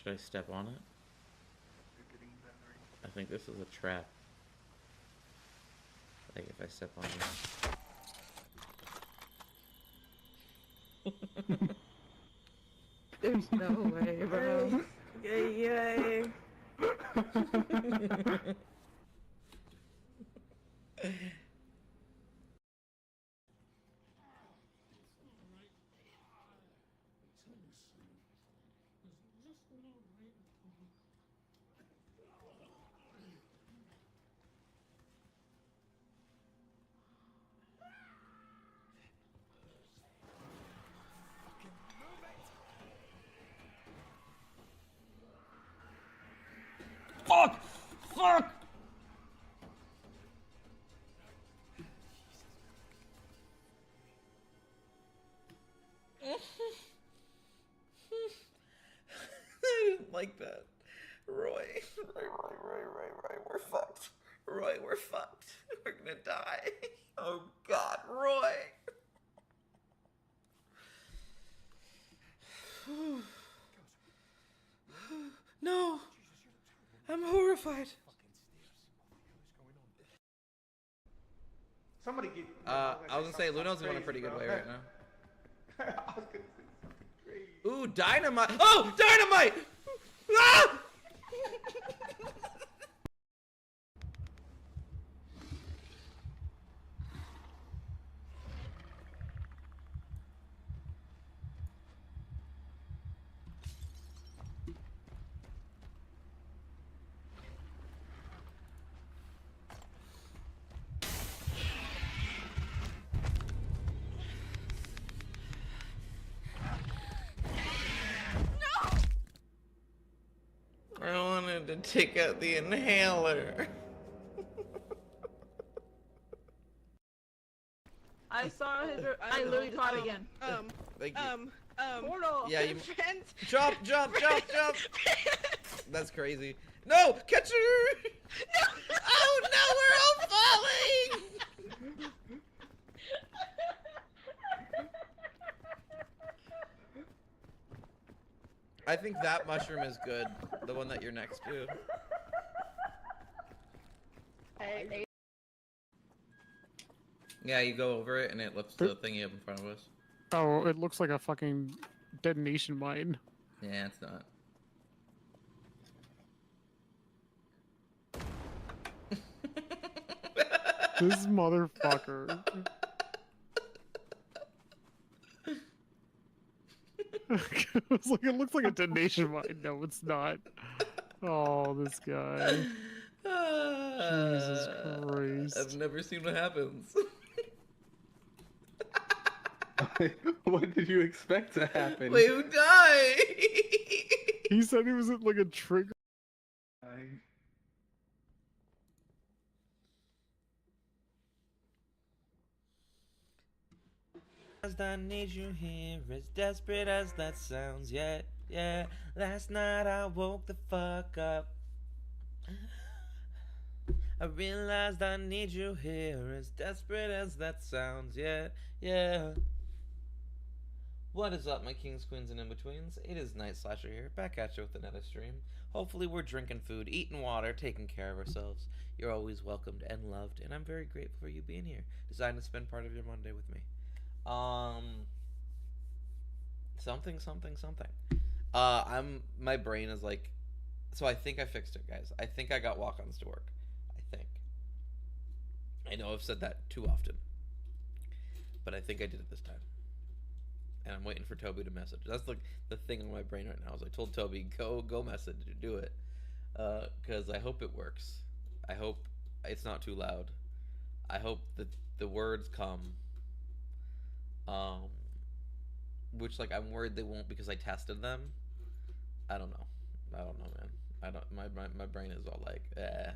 Should I step on it? I think this is a trap. Like if I step on it. There's no way, bro. Yay, yay. Fuck! Fuck! I didn't like that. Roy. Roy. We're fucked. Roy, we're fucked. We're gonna die. Oh god, Roy. No. I'm horrified. Somebody get. I was gonna say, Luno's going a pretty good way right now. I was gonna say something crazy. Ooh, dynamite! Oh, dynamite! Ah! I wanted to take out the inhaler. I saw his. I literally saw it again. Thank you. Portal. Yeah, you Friends. jump. That's crazy. No, catch her! No! Oh no, we're all falling! I think that mushroom is good. The one that you're next to. Hey, Yeah, you go over it and it lifts the thingy up in front of us. Oh, it looks like a fucking detonation mine. Yeah, it's not. This motherfucker. It looks like a detonation mine. No, it's not. Oh, this guy. Jesus Christ. I've never seen what happens. What did you expect to happen? Wait, who died? He said he was at like a trigger. I need you here, as desperate as that sounds, yeah. Last night I woke the fuck up. I realized I need you here, as desperate as that sounds, yeah. What is up, my kings, queens, and in-betweens? It is Night Slasher here, back at you with another stream. Hopefully we're drinking food, eating water, taking care of ourselves. You're always welcomed and loved, and I'm very grateful for you being here, deciding to spend part of your Monday with me. Something. My brain is like, so I think I fixed it, guys. I think I got walk-ons to work. I think. I know I've said that too often, but I think I did it this time. And I'm waiting for Toby to message. That's like the thing on my brain right now. Is I told Toby, go message, do it, because I hope it works. I hope it's not too loud. I hope that the words come. Which like I'm worried they won't because I tested them. I don't know, man. I don't. My brain is all like, eh.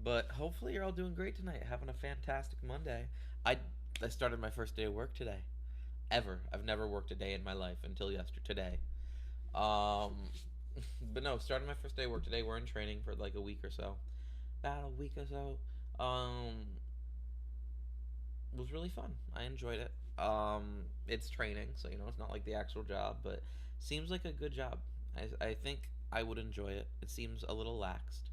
But hopefully you're all doing great tonight, having a fantastic Monday. I started my first day of work today. Ever. I've never worked a day in my life until today. But no, started my first day of work today. We're in training for like a week or so. About a week or so. It was really fun. I enjoyed it. It's training, so you know it's not like the actual job, but seems like a good job. I think I would enjoy it. It seems a little laxed.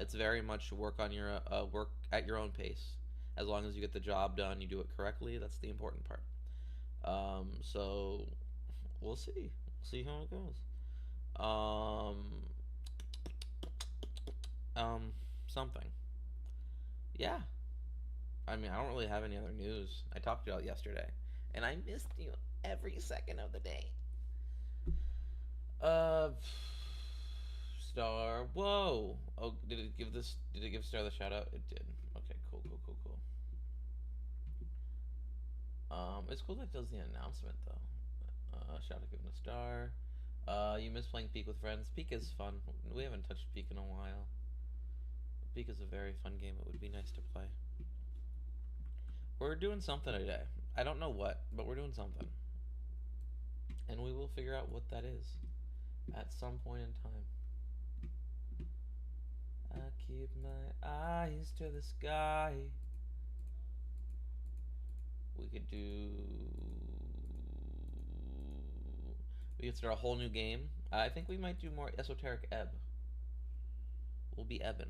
It's very much work on your work at your own pace. As long as you get the job done, you do it correctly. That's the important part. So we'll see. We'll see how it goes. Something. Yeah. I mean, I don't really have any other news. I talked about it yesterday, and I missed you every second of the day. Star. Whoa. Oh, did it give Star the shout out? It did. Okay, cool. It's cool that it does the announcement though. Shout out giving a Star. You miss playing Peak with friends. Peak is fun. We haven't touched Peak in a while. Peak is a very fun game. It would be nice to play. We're doing something today. I don't know what, but we're doing something. And we will figure out what that is at some point in time. I keep my eyes to the sky. We could start a whole new game. I think we might do more esoteric ebb. We'll be Eben.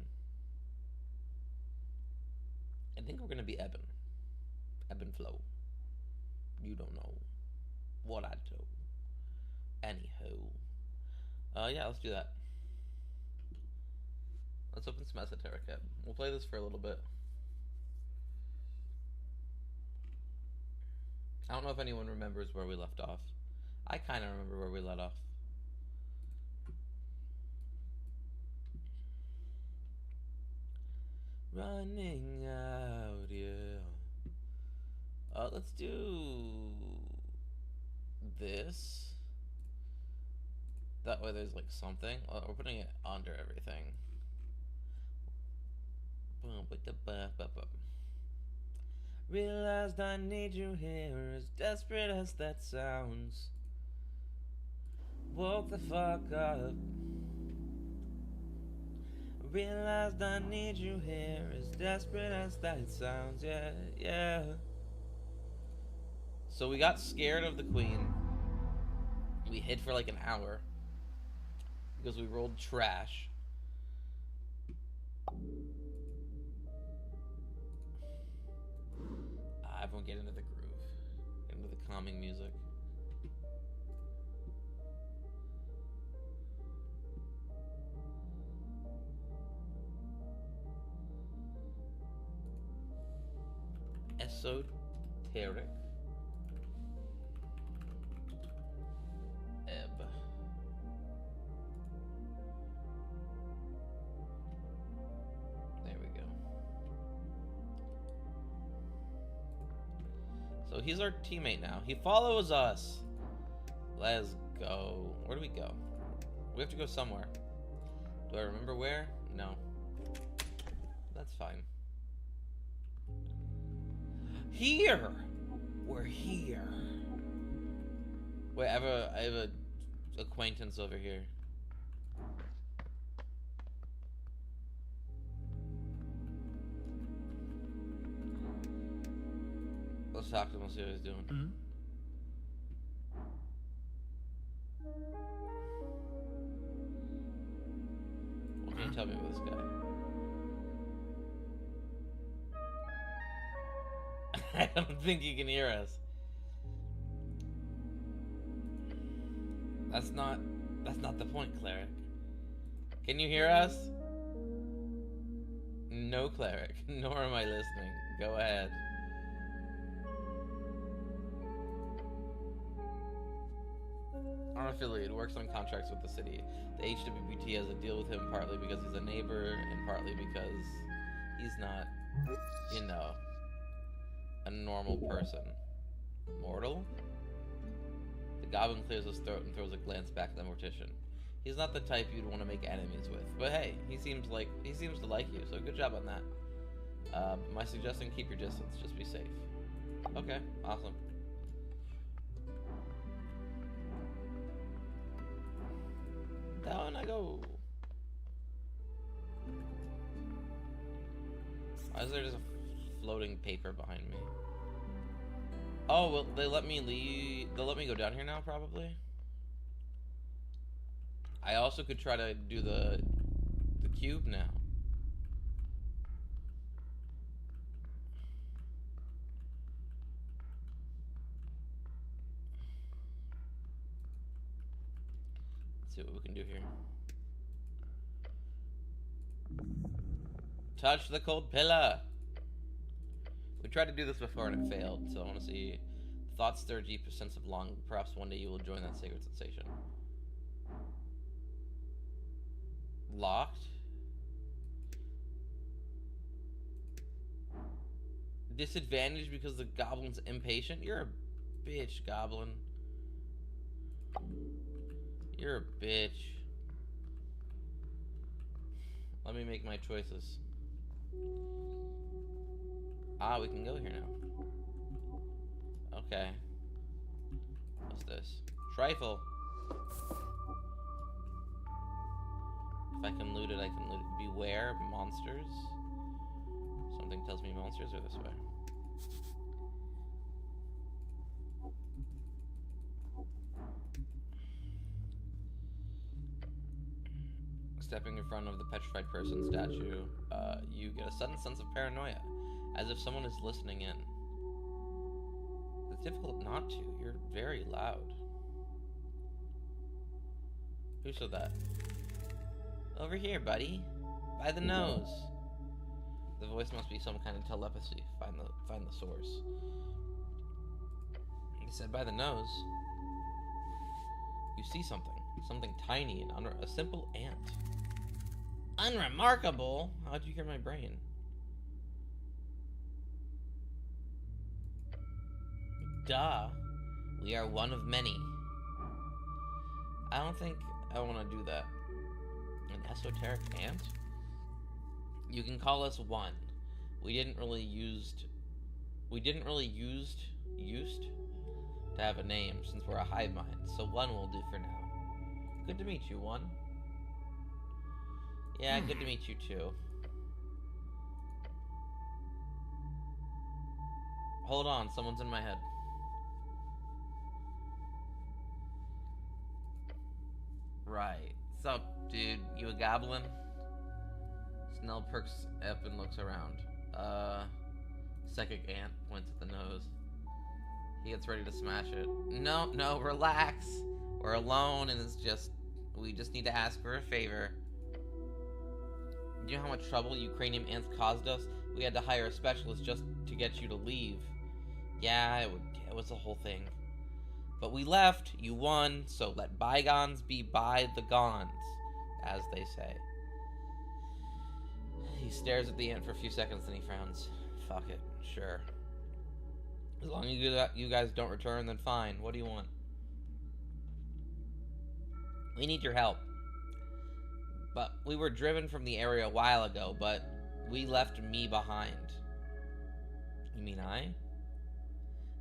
I think we're gonna be Eben. Ebb and flow. You don't know what I do. Anywho. Yeah, let's do that. Let's open some esoteric ebb. We'll play this for a little bit. I don't know if anyone remembers where we left off. I kind of remember where we let off. Running out, yeah. Let's do this. That way there's like something. We're putting it under everything. Realized I need you here, as desperate as that sounds. Woke the fuck up. Realized I need you here, as desperate as that sounds. Yeah, yeah. So we got scared of the queen. We hid for like an hour because we rolled trash. Everyone get into the groove. Get into the calming music. Esoteric ebb. There we go. So he's our teammate now. He follows us. Let's go. Where do we go? We have to go somewhere. Do I remember where? No. That's fine. Here! We're here. Wait, I have a acquaintance over here. Let's talk to him and see what he's doing. Mm-hmm. What can you tell me about this guy? I don't think he can hear us. That's not the point, Cleric. Can you hear us? No, Cleric. Nor am I listening. Go ahead. Unaffiliated, works on contracts with the city. The HWBT has a deal with him partly because he's a neighbor and partly because he's not, you know, a normal person. Mortal? The goblin clears his throat and throws a glance back at the mortician. He's not the type you'd want to make enemies with, but hey, he seems to like you, so good job on that. My suggestion, keep your distance, just be safe. Okay, awesome. Down I go. Why is there just a floating paper behind me? Oh, well, they let me leave. They'll let me go down here now, probably. I also could try to do the cube now. Let's see what we can do here. Touch the cold pillar. We tried to do this before and it failed, so I want to see. Thoughts stir a deep sense of longing. Perhaps one day you will join that sacred sensation. Locked. Disadvantage because the goblin's impatient. You're a bitch, goblin. You're a bitch. Let me make my choices. Ah, we can go here now. Okay. What's this? Trifle. If I can loot it, I can loot it. Beware monsters. Something tells me monsters are this way. Stepping in front of the petrified person statue, you get a sudden sense of paranoia, as if someone is listening in. It's difficult not to. You're very loud. Who said that? Over here, buddy. By the nose. The voice must be some kind of telepathy. Find the source. He said by the nose. You see something. Something tiny and a simple ant. Unremarkable? How'd you hear my brain? Duh. We are one of many. I don't think I want to do that. An esoteric ant? You can call us one. We didn't really used to have a name since we're a hive mind, so one will do for now. Good to meet you, one. Yeah, good to meet you too. Hold on, someone's in my head. Right. What's up, dude? You a goblin? Snell perks up and looks around. Psychic ant points at the nose. He gets ready to smash it. No, relax. We're alone and we just need to ask for a favor. Do you know how much trouble you cranium ants caused us? We had to hire a specialist just to get you to leave. Yeah, it was the whole thing. But we left, you won, so let bygones be by the gones, as they say. He stares at the ant for a few seconds, then he frowns. Fuck it, sure. As long as you guys don't return, then fine. What do you want? We need your help. But we were driven from the area a while ago, but we left me behind. You mean I?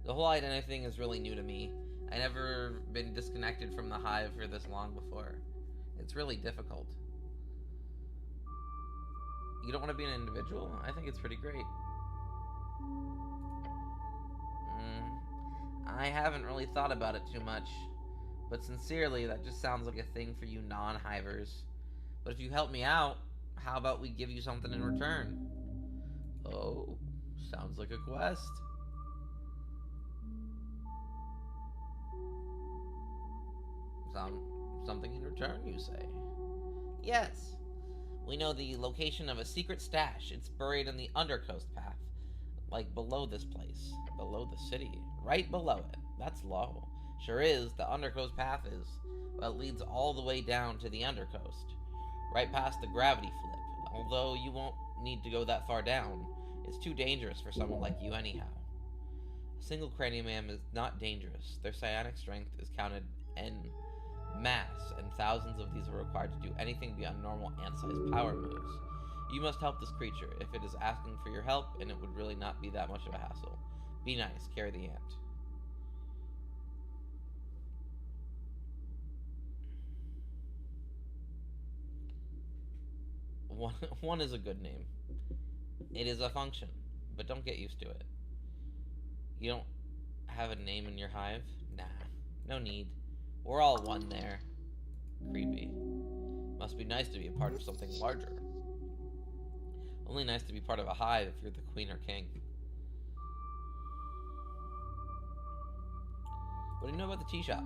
The whole identity thing is really new to me. I never been disconnected from the hive for this long before. It's really difficult. You don't want to be an individual? I think it's pretty great. I haven't really thought about it too much. But sincerely, that just sounds like a thing for you non-hivers. But if you help me out, how about we give you something in return? Oh, sounds like a quest. Something in return, you say? Yes. We know the location of a secret stash. It's buried in the Undercoast path. Like below this place. Below the city. Right below it. That's low. Sure is, the Undercoast path is. Well, it leads all the way down to the Undercoast. Right past the gravity flip. Although you won't need to go that far down. It's too dangerous for someone like you anyhow. A single cranium is not dangerous. Their psionic strength is counted in mass, and thousands of these are required to do anything beyond normal ant-sized power moves. You must help this creature if it is asking for your help, and it would really not be that much of a hassle. Be nice, carry the ant. One is a good name. It is a function, but don't get used to it. You don't have a name in your hive? Nah, no need. We're all one there. Creepy. Must be nice to be a part of something larger. Only nice to be part of a hive if you're the queen or king. What do you know about the tea shop?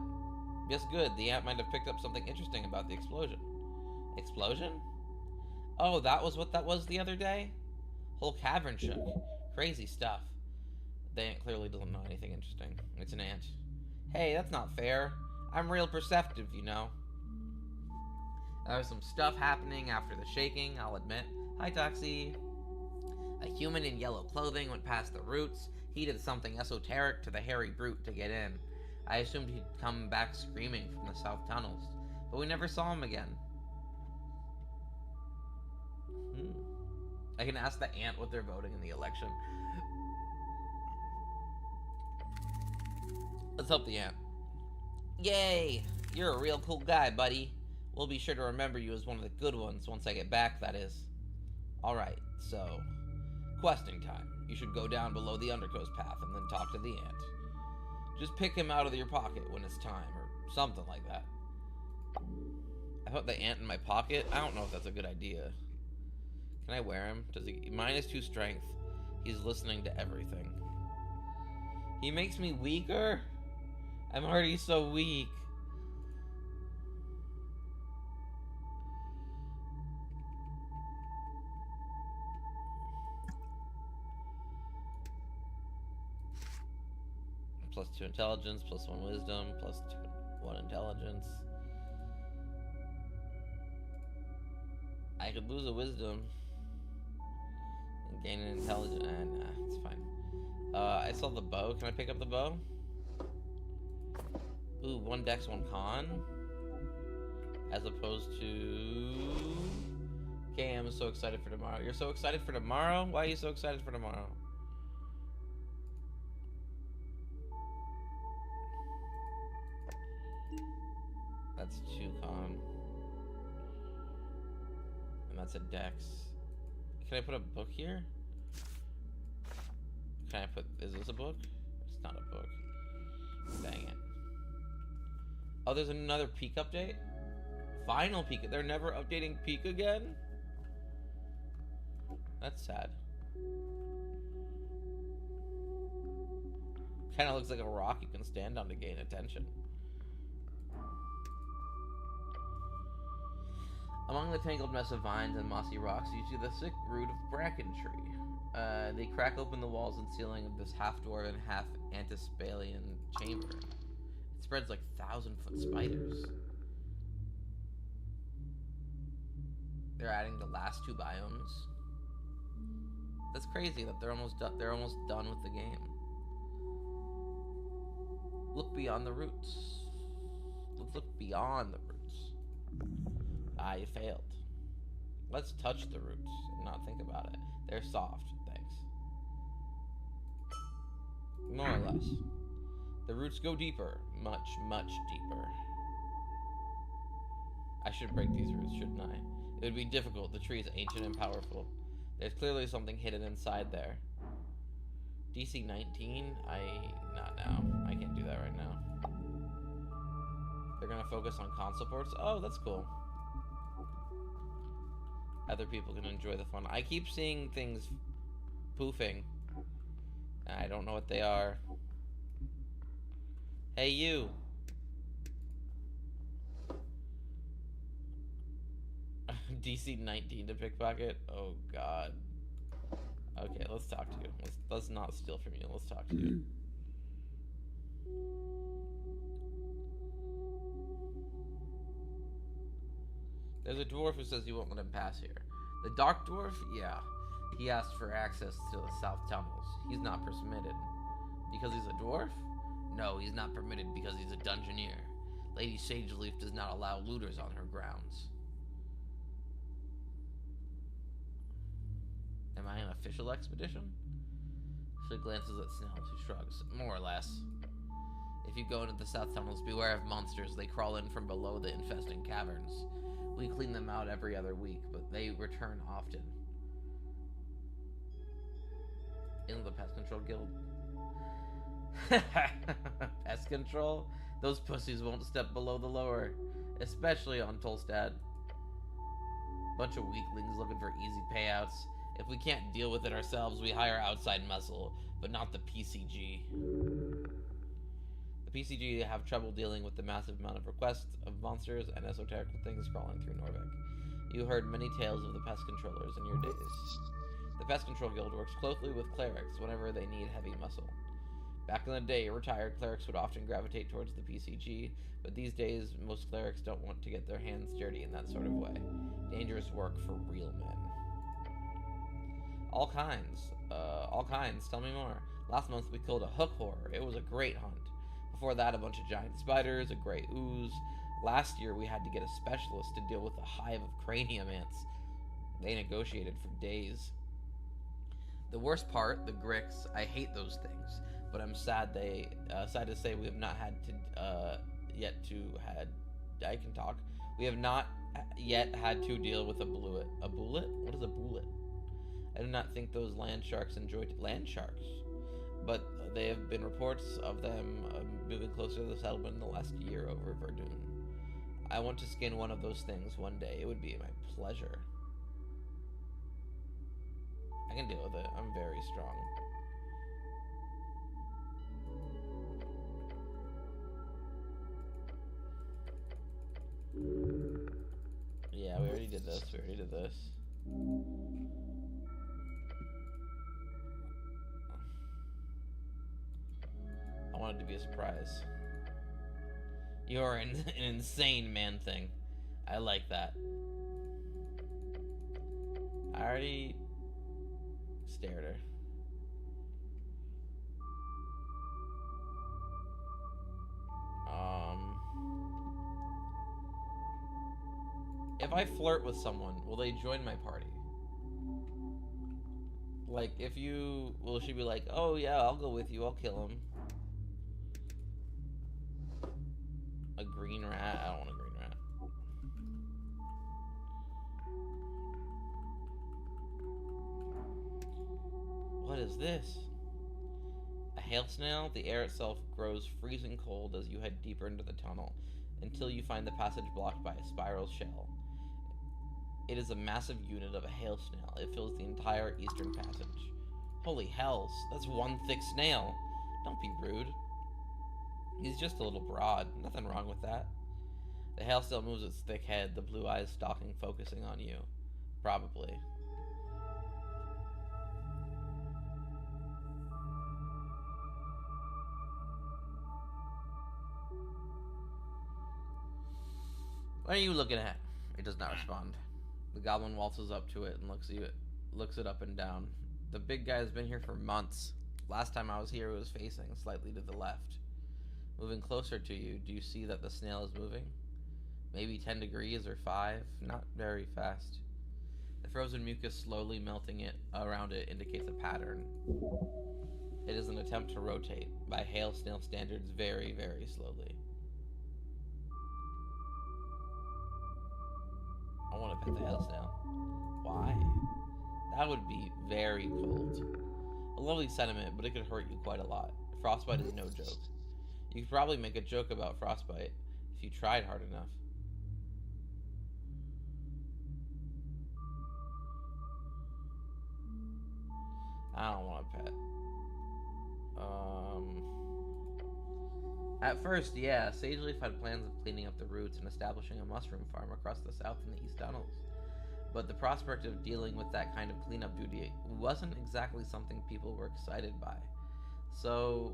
Yes, good. The ant might have picked up something interesting about the explosion. Explosion? Oh, that was what that was the other day? Whole cavern shook. Crazy stuff. The ant clearly doesn't know anything interesting. It's an ant. Hey, that's not fair. I'm real perceptive, you know. There was some stuff happening after the shaking, I'll admit. Hi, Toxie. A human in yellow clothing went past the roots. He did something esoteric to the hairy brute to get in. I assumed he'd come back screaming from the south tunnels, but we never saw him again. I can ask the ant what they're voting in the election. Let's help the ant. Yay! You're a real cool guy, buddy. We'll be sure to remember you as one of the good ones once I get back, that is. Alright, so... questing time. You should go down below the Undercoast path and then talk to the ant. Just pick him out of your pocket when it's time, or something like that. I put the ant in my pocket? I don't know if that's a good idea. Can I wear him? Does he... -2 strength. He's listening to everything. He makes me weaker? I'm already so weak. +2 intelligence, +1 wisdom, +1 intelligence. I could lose a wisdom and gain an intelligence. Nah, it's fine. I saw the bow. Can I pick up the bow? Ooh, 1 dex, 1 con. As opposed to... Okay, I'm so excited for tomorrow. You're so excited for tomorrow? Why are you so excited for tomorrow? That's 2 con. And that's a dex. Can I put a book here? Can I put... Is this a book? It's not a book. Dang it. Oh, there's another peak update? Final peak. They're never updating peak again? That's sad. Kinda looks like a rock you can stand on to gain attention. Among the tangled mess of vines and mossy rocks, you see the thick root of bracken tree. They crack open the walls and ceiling of this half-dwarven, half-antispalian chamber. It spreads like 1,000-foot spiders. They're adding the last 2 biomes. That's crazy that they're almost done with the game. Look beyond the roots. Let's look beyond the roots. You failed. Let's touch the roots and not think about it. They're soft, thanks. More or less. The roots go deeper. Much, much deeper. I should break these roots, shouldn't I? It would be difficult. The tree is ancient and powerful. There's clearly something hidden inside there. DC 19? Not now. I can't do that right now. They're gonna focus on console ports? Oh, that's cool. Other people can enjoy the fun. I keep seeing things poofing. I don't know what they are. Hey, you! DC 19 to pickpocket? Oh, God. Okay, let's talk to you. Let's not steal from you. Let's talk to you. There's a dwarf who says you won't let him pass here. The dark dwarf? Yeah. He asked for access to the south tunnels. He's not permitted. Because he's a dwarf? No, he's not permitted because he's a dungeoneer. Lady Sageleaf does not allow looters on her grounds. Am I an official expedition? She glances at Snell, who shrugs. More or less. If you go into the south tunnels, beware of monsters. They crawl in from below the infesting caverns. We clean them out every other week, but they return often. In the Pest Control Guild. Pest Control? Those pussies won't step below the lower. Especially on Tolstad. Bunch of weaklings looking for easy payouts. If we can't deal with it ourselves, we hire outside muscle, but not the PCG. The PCG have trouble dealing with the massive amount of requests of monsters and esoteric things crawling through Norvik. You heard many tales of the pest controllers in your days. The Pest Control Guild works closely with clerics whenever they need heavy muscle. Back in the day, retired clerics would often gravitate towards the PCG, but these days, most clerics don't want to get their hands dirty in that sort of way. Dangerous work for real men. All kinds. Tell me more. Last month we killed a hook horror. It was a great hunt. Before that, a bunch of giant spiders, a gray ooze. Last year, we had to get a specialist to deal with a hive of cranium ants. They negotiated for days. The worst part, the Gricks, I hate those things, but I'm sad sad to say we have not had to, I can talk. We have not yet had to deal with a bullet. A bullet? What is a bullet? I do not think those land sharks enjoy land sharks, but there have been reports of them moving closer to the settlement in the last year over Verdun. I want to skin one of those things one day. It would be my pleasure. I can deal with it. I'm very strong. Yeah, we already did this. I want it to be a surprise. You're an insane man thing. I like that. I already stared her. If I flirt with someone, will they join my party? Like, will she be like, oh yeah, I'll go with you, I'll kill him. A green rat? I don't want a green rat. What is this? A hail snail? The air itself grows freezing cold as you head deeper into the tunnel, until you find the passage blocked by a spiral shell. It is a massive unit of a hail snail. It fills the entire eastern passage. Holy hells, that's one thick snail. Don't be rude. He's just a little broad. Nothing wrong with that. The hail snail moves its thick head, the blue eyes stalking, focusing on you. Probably. What are you looking at? It does not respond. The goblin waltzes up to it and looks it up and down. The big guy has been here for months. Last time I was here, it was facing slightly to the left. Moving closer to you, do you see that the snail is moving? Maybe 10 degrees or 5, not very fast. The frozen mucus slowly melting around it indicates a pattern. It is an attempt to rotate, by hail snail standards, very, very slowly. I want to pet the hail snail. Why? That would be very cold. A lovely sentiment, but it could hurt you quite a lot. Frostbite is no joke. You could probably make a joke about frostbite if you tried hard enough. I don't want a pet. At first, yeah, Sageleaf had plans of cleaning up the roots and establishing a mushroom farm across the south and the east tunnels. But the prospect of dealing with that kind of cleanup duty wasn't exactly something people were excited by. So,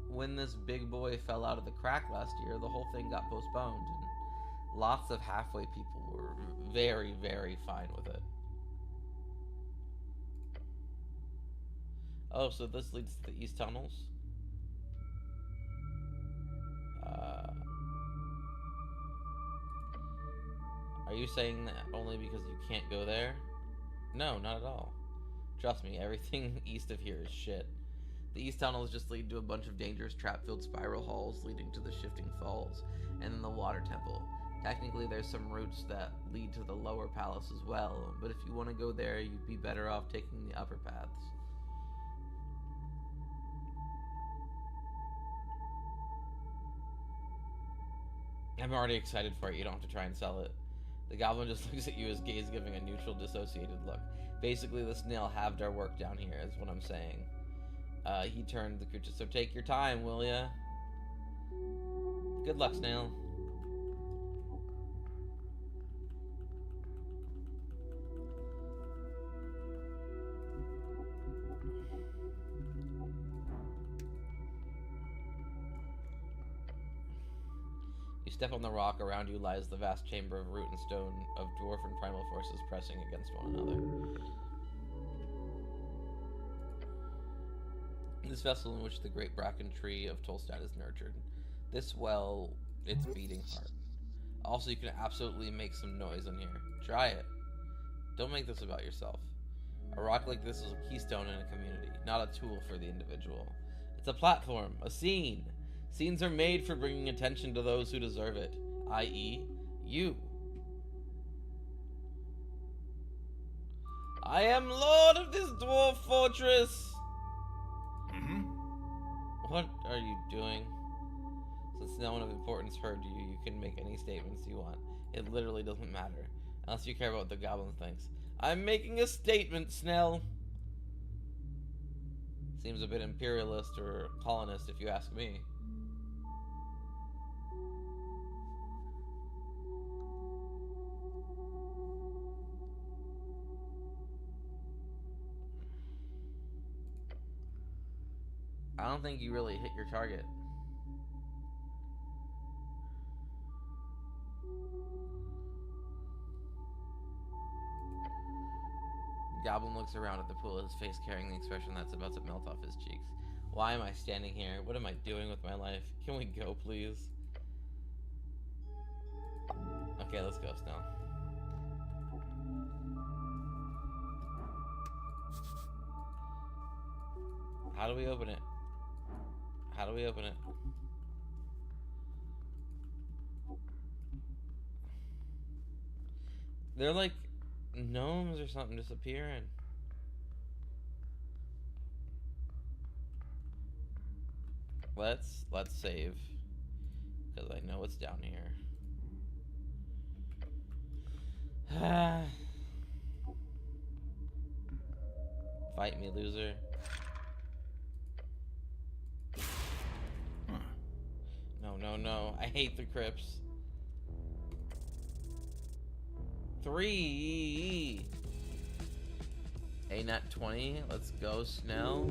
when this big boy fell out of the crack last year, the whole thing got postponed, and lots of halfway people were very, very fine with it. Oh, so this leads to the east tunnels? Are you saying that only because you can't go there? No, not at all. Trust me, everything east of here is shit. The east tunnels just lead to a bunch of dangerous trap-filled spiral halls leading to the shifting falls, and then the water temple. Technically, there's some routes that lead to the lower palace as well, but if you want to go there, you'd be better off taking the upper paths. I'm already excited for it. You don't have to try and sell it. The goblin just looks at you, his gaze giving a neutral, dissociated look. Basically, the snail halved our work down here, is what I'm saying. He turned to the creature. So take your time, will ya? Good luck, snail. You step on the rock. Around you lies the vast chamber of root and stone of dwarf and primal forces pressing against one another. This vessel in which the great bracken tree of Tolstad is nurtured. This well, its beating heart. Also, you can absolutely make some noise in here. Try it. Don't make this about yourself. A rock like this is a keystone in a community, not a tool for the individual. It's a platform, a scene. Scenes are made for bringing attention to those who deserve it, i.e., you. I am lord of this dwarf fortress! What are you doing? Since no one of importance heard you, you can make any statements you want. It literally doesn't matter, unless you care about what the goblin thinks. I'm making a statement, Snell. Seems a bit imperialist or colonist, if you ask me. I don't think you really hit your target. Goblin looks around at the pool, his face carrying the expression that's about to melt off his cheeks. Why am I standing here? What am I doing with my life? Can we go, please? Okay, let's go, Snell. How do we open it? How do we open it? They're like gnomes or something disappearing. Let's save, because I know it's down here. Fight me, loser. No. I hate the crypts. 3. A nat 20. Let's go, Snell.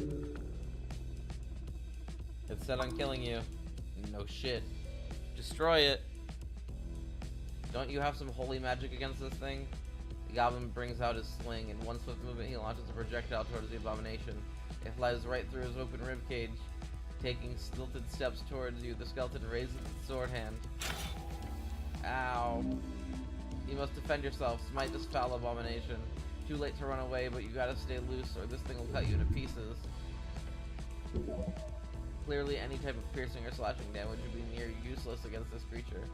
It said I'm killing you. No shit. Destroy it. Don't you have some holy magic against this thing? The goblin brings out his sling. In one swift movement, he launches a projectile towards the abomination. It flies right through his open ribcage. Taking stilted steps towards you, the skeleton raises its sword hand. Ow. You must defend yourself. Smite this foul abomination. Too late to run away, but you gotta stay loose or this thing will cut you to pieces. Clearly, any type of piercing or slashing damage would be near useless against this creature.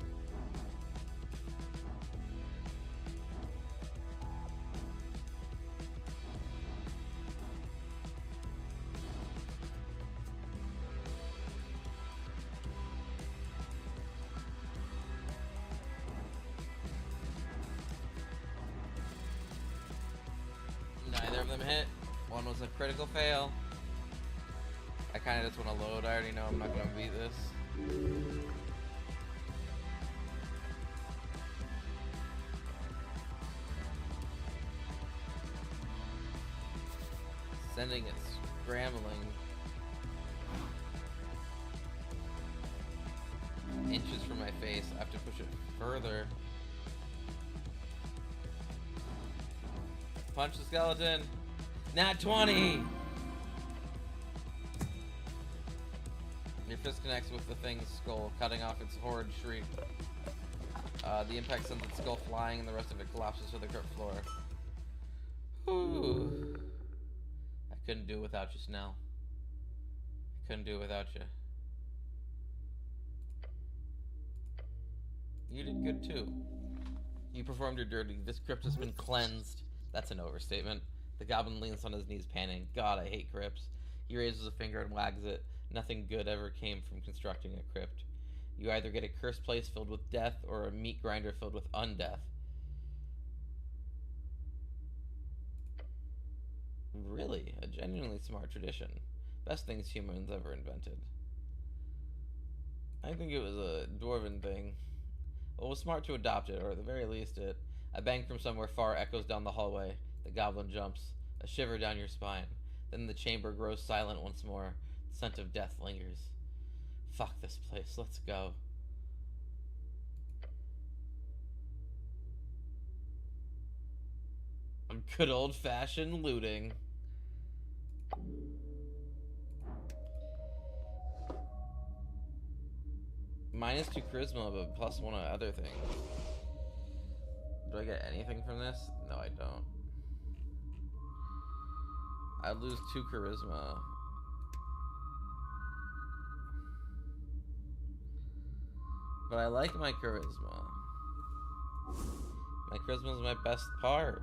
Neither of them hit. One was a critical fail. I kind of just want to load. I already know I'm not going to beat this. Sending it scrambling. Inches from my face. I have to push it further. Punch the skeleton. Nat 20! Your fist connects with the thing's skull, cutting off its horrid shriek. The impact sends its skull flying and the rest of it collapses to the crypt floor. Whew. I couldn't do it without you, Snell. I couldn't do it without you. You did good too. You performed your duty. This crypt has been cleansed. That's an overstatement. The goblin leans on his knees, panting. God, I hate crypts. He raises a finger and wags it. Nothing good ever came from constructing a crypt. You either get a cursed place filled with death or a meat grinder filled with undeath. Really, a genuinely smart tradition. Best things humans ever invented. I think it was a dwarven thing. Well, it was smart to adopt it, or at the very least it. A bang from somewhere far echoes down the hallway. The goblin jumps, a shiver down your spine. Then the chamber grows silent once more. The scent of death lingers. Fuck this place, let's go. Good old-fashioned looting. -2 charisma, but +1 on other things. Do I get anything from this? No, I don't. I'd lose 2 charisma. But I like my charisma. My charisma is my best part.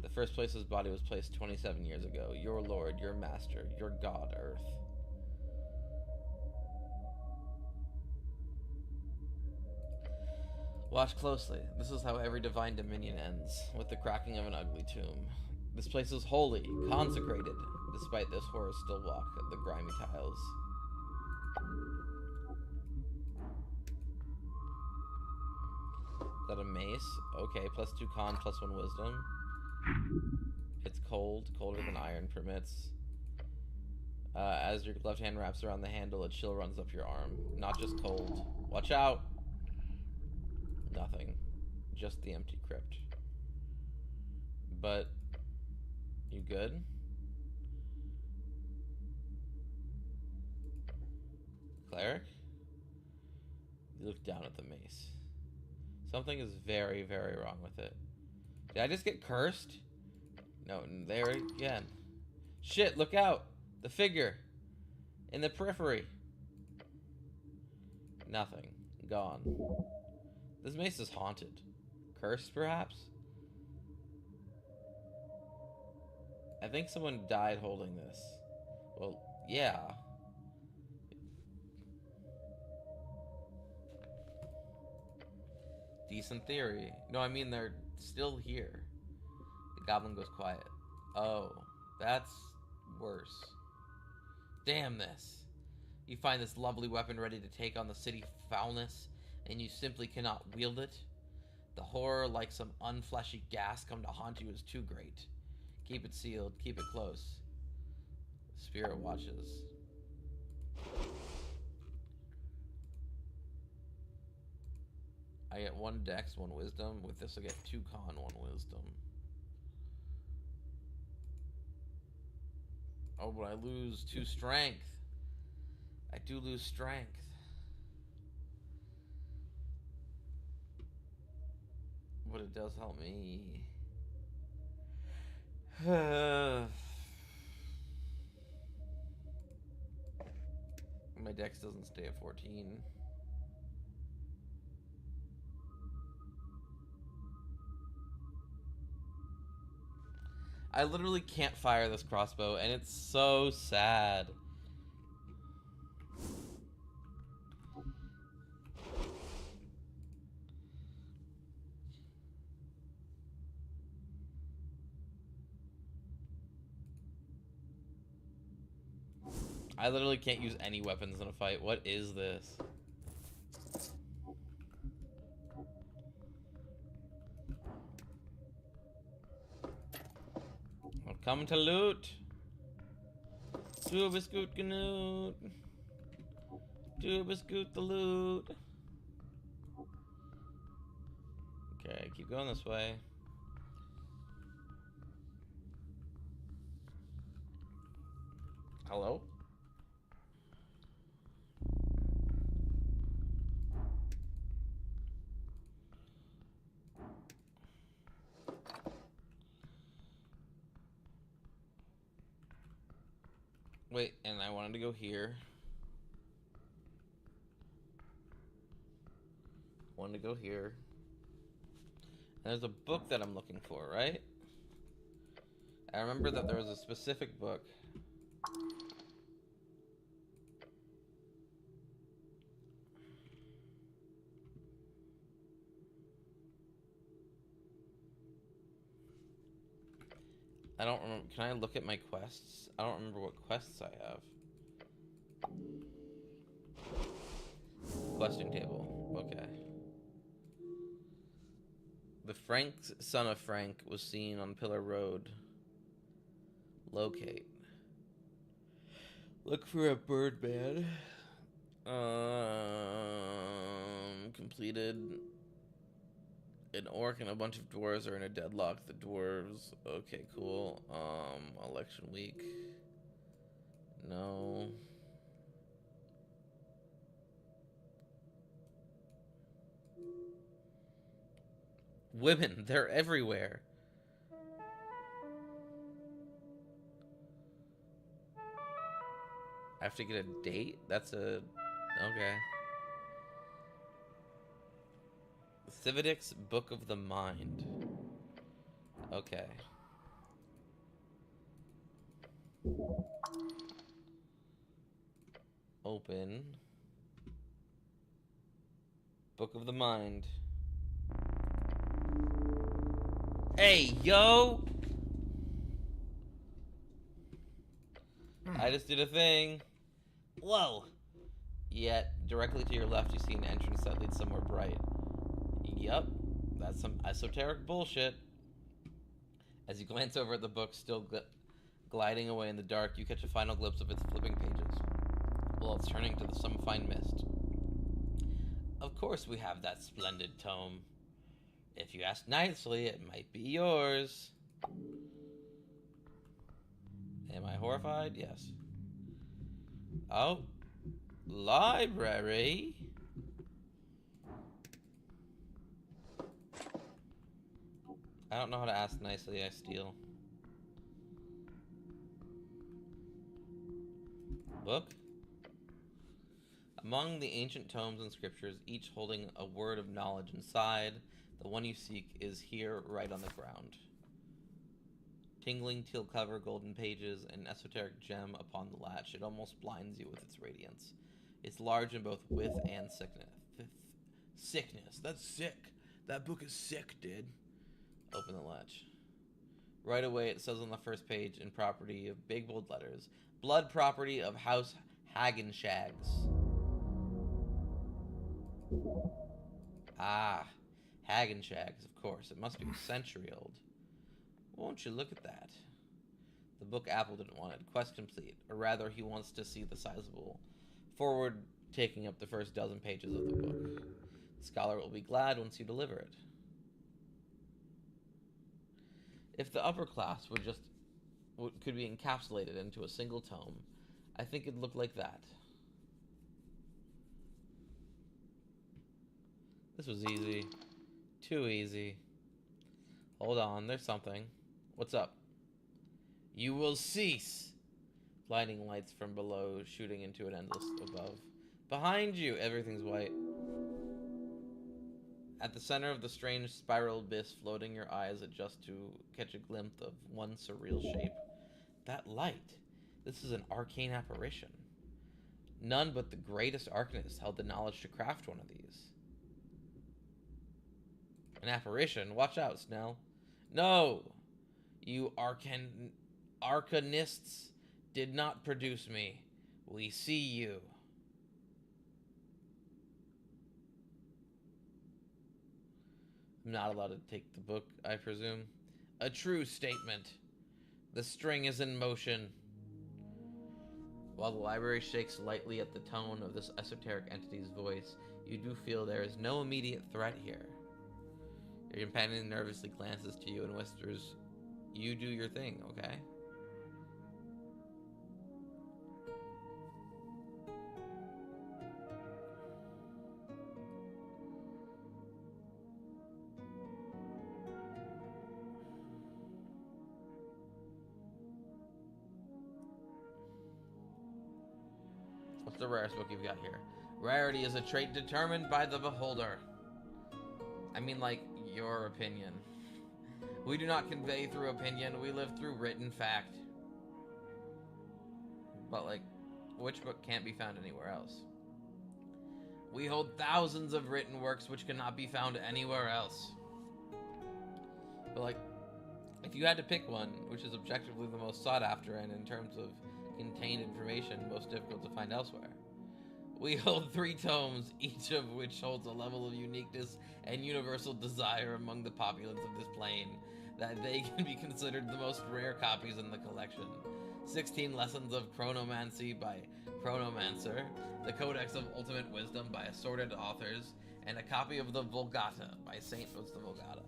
The first place his body was placed 27 years ago. Your lord, your master, your god, Earth. Watch closely. This is how every divine dominion ends, with the cracking of an ugly tomb. This place is holy, consecrated. Despite this, horrors still walk the grimy tiles. Is that a mace? Okay, +2 con, +1 wisdom. It's cold, colder than iron permits. As your left hand wraps around the handle, a chill runs up your arm. Not just cold. Watch out! Nothing. Just the empty crypt. But... you good? Cleric? You look down at the mace. Something is very, very wrong with it. Did I just get cursed? No, there again. Shit, look out! The figure! In the periphery! Nothing. Gone. This mace is haunted. Cursed, perhaps? I think someone died holding this. Well, yeah. Decent theory. No, I mean they're still here. The goblin goes quiet. Oh, that's worse. Damn this. You find this lovely weapon ready to take on the city foulness, and you simply cannot wield it. The horror, like some unfleshy gas come to haunt you, is too great. Keep it sealed, keep it close. The spirit watches. I get 1 dex, 1 wisdom. With this I get 2 con, 1 wisdom. Oh, but I lose 2 strength. I do lose strength. But it does help me. My dex doesn't stay at 14. I literally can't fire this crossbow, and it's so sad. I literally can't use any weapons in a fight. What is this? I'll come to loot. Scoot Gnoot. Scoot the loot. Okay, keep going this way. Hello? Wait, and I wanted to go here. Wanted to go here. And there's a book that I'm looking for, right? I remember that there was a specific book. I don't remember. Can I look at my quests? I don't remember what quests I have. Questing table. Okay. The Frank son of Frank was seen on Pillar Road. Locate. Look for a bird man. Completed. An orc and a bunch of dwarves are in a deadlock. The dwarves. Okay, cool. Election week. No. Women, they're everywhere. I have to get a date? That's a... Okay. Cividix Book of the Mind. Okay. Open. Book of the Mind. Hey, yo! I just did a thing. Whoa! Yet, directly to your left, you see an entrance that leads somewhere bright. Yup, that's some esoteric bullshit. As you glance over at the book, still gliding away in the dark, you catch a final glimpse of its flipping pages, while it's turning to some fine mist. Of course we have that splendid tome. If you ask nicely, it might be yours. Am I horrified? Yes. Oh. Library? I don't know how to ask nicely, I steal. Book? Among the ancient tomes and scriptures, each holding a word of knowledge inside, the one you seek is here, right on the ground. Tingling teal cover, golden pages, an esoteric gem upon the latch. It almost blinds you with its radiance. It's large in both width and sickness. Sickness. That's sick. That book is sick, dude. Open the latch. Right away, it says on the first page in property of big bold letters, blood property of House Hagenshags. Ah, Hagenshags, of course. It must be a century old. Won't you look at that? The book Apple didn't want it. Quest complete. Or rather, he wants to see the sizable forward taking up the first dozen pages of the book. The scholar will be glad once you deliver it. If the upper class could be encapsulated into a single tome, I think it'd look like that. This was easy. Too easy. Hold on, there's something. What's up? You will cease. Blinding lights from below shooting into an endless above. Behind you, everything's white. At the center of the strange spiral abyss, floating, your eyes adjust to catch a glimpse of one surreal shape. That light. This is an arcane apparition. None but the greatest arcanists held the knowledge to craft one of these. An apparition? Watch out, Snell. No! You arcanists did not produce me. We see you. I'm not allowed to take the book, I presume. A true statement. The string is in motion. While the library shakes lightly at the tone of this esoteric entity's voice, you do feel there is no immediate threat here. Your companion nervously glances to you and whispers, "You do your thing, okay?" What's the rarest book you've got here? Rarity is a trait determined by the beholder. I mean, like, your opinion. We do not convey through opinion, we live through written fact. But, like, which book can't be found anywhere else? We hold thousands of written works which cannot be found anywhere else. But, like, If you had to pick one, which is objectively the most sought after and in terms of contained information most difficult to find elsewhere. We hold 3 tomes, each of which holds a level of uniqueness and universal desire among the populace of this plane, that they can be considered the most rare copies in the collection. 16 Lessons of Chronomancy by Chronomancer, the Codex of Ultimate Wisdom by assorted authors, and a copy of the Vulgata by Saint What's the Vulgata?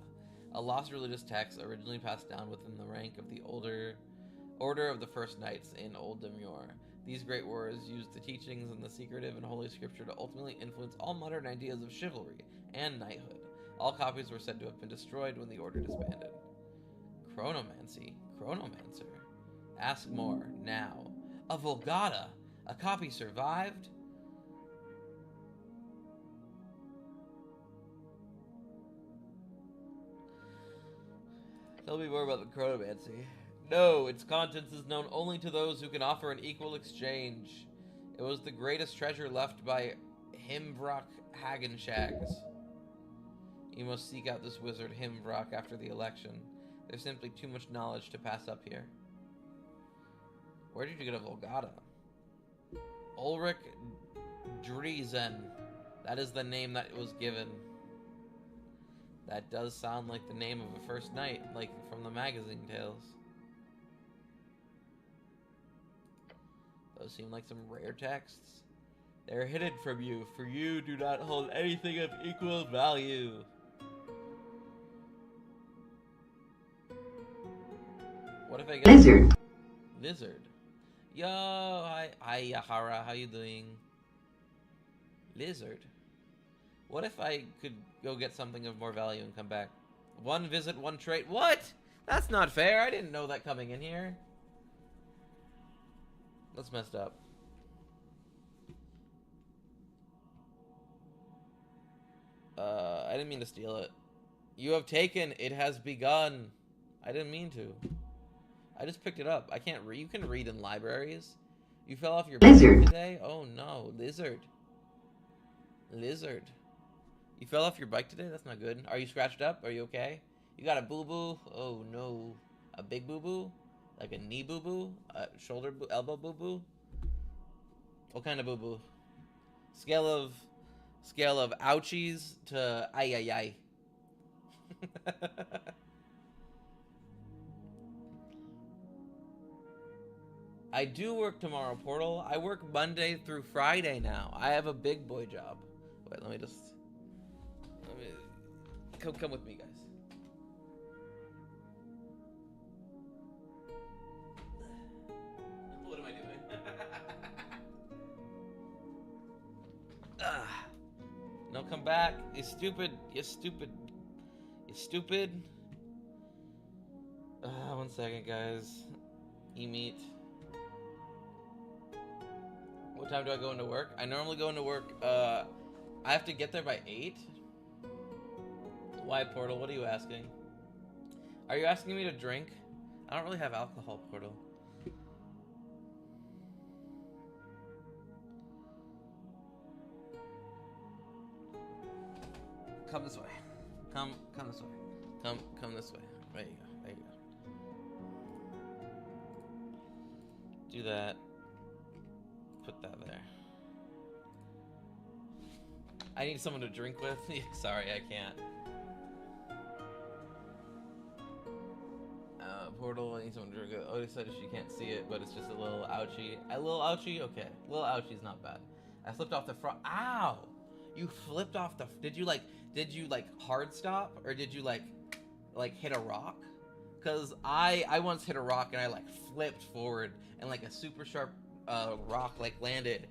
A lost religious text originally passed down within the rank of the Order of the First Knights in Old Demure. These great warriors used the teachings in the secretive and holy scripture to ultimately influence all modern ideas of chivalry and knighthood. All copies were said to have been destroyed when the order disbanded. Chronomancy? Chronomancer? Ask more, now. A Vulgata? A copy survived? Tell me more about the Chronomancy. No, its contents is known only to those who can offer an equal exchange. It was the greatest treasure left by Himbrock Hagenshags. You must seek out this wizard Himbrock after the election. There's simply too much knowledge to pass up here. Where did you get a Vulgata? Ulrich Driesen. That is the name that was given. That does sound like the name of a first knight, like from the magazine tales. Those seem like some rare texts. They're hidden from you, for you do not hold anything of equal value. What if I get Lizard? Lizard. Yo, hi Yahara, how you doing? Lizard. What if I could go get something of more value and come back? 1 visit, 1 trait. What? That's not fair. I didn't know that coming in here. That's messed up. I didn't mean to steal it. You have taken. It has begun. I didn't mean to. I just picked it up. I can't read. You can read in libraries. You fell off your bike today? Oh no, lizard. Lizard. You fell off your bike today? That's not good. Are you scratched up? Are you okay? You got a boo-boo? Oh no. A big boo-boo? Like a knee boo-boo? A shoulder elbow boo-boo? What kind of boo-boo? Scale of ouchies to ay. I do work tomorrow, Portal. I work Monday through Friday now. I have a big boy job. Wait, let me come with me, guys. What am I doing? No, come back. You stupid. You stupid. You stupid. 1 second, guys. E-meet. What time do I go into work? I normally go into work, I have to get there by 8. Why, Portal? What are you asking? Are you asking me to drink? I don't really have alcohol, Portal. Come this way. Come this way. Come this way. There you go. There you go. Do that. Put that there. I need someone to drink with. Sorry, I can't. Portal, I need someone to drink with. Odie said she can't see it, but it's just a little ouchie. A little ouchie? Okay. A little ouchie's not bad. I flipped off the front. Ow! You flipped off the... Did you hard stop? Or did you like hit a rock? Because I once hit a rock and I flipped forward and a super sharp rock landed.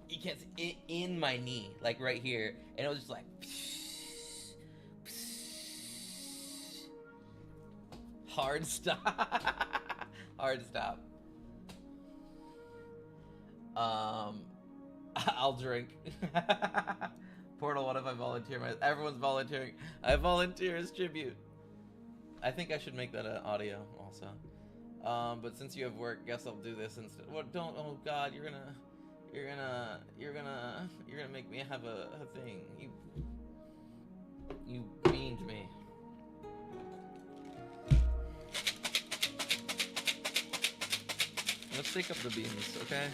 You can't see it in my knee, right here, and it was just hard stop. Hard stop. I'll drink. Portal, what if I volunteer? Everyone's volunteering. I volunteer as tribute. I think I should make that an audio also. But since you have work, guess I'll do this instead. What? Don't. Oh God, you're gonna make me have a thing. You beamed me. shake up the beans, okay?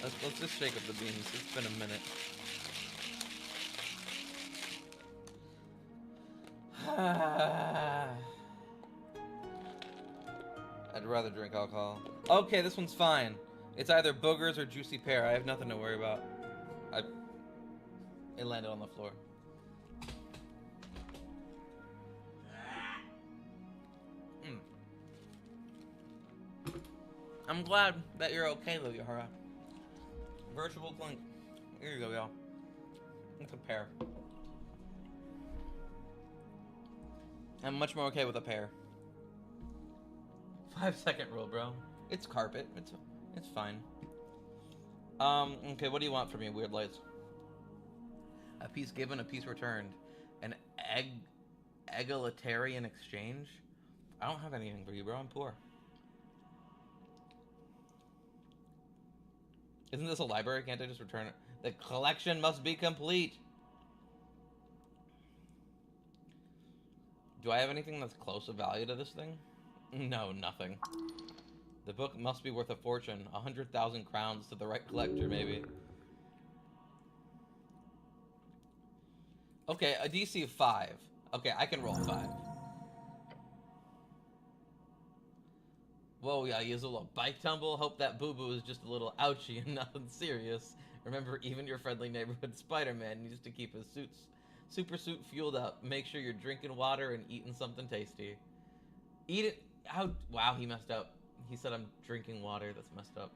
Let's just shake up the beans. It's been a minute. I'd rather drink alcohol. Okay, this one's fine. It's either boogers or juicy pear. I have nothing to worry about. It landed on the floor. I'm glad that you're okay, Luyahara. Virtual Clink. Here you go, y'all. It's a pear. I'm much more okay with a pear. 5-second rule, bro. It's carpet. It's fine. Okay, what do you want from me, Weird Lights? A piece given, a piece returned. An egalitarian exchange? I don't have anything for you, bro. I'm poor. Isn't this a library? Can't I just return it? The collection must be complete. Do I have anything that's close of value to this thing? No, nothing. The book must be worth a fortune. 100,000 crowns to the right collector, maybe. Okay, a DC of 5. Okay, I can roll 5. Whoa, yeah, use a little bike tumble. Hope that boo-boo is just a little ouchy and nothing serious. Remember, even your friendly neighborhood Spider-Man needs to keep his super suit fueled up. Make sure you're drinking water and eating something tasty. Eat it. How? Wow, he messed up. He said I'm drinking water. That's messed up.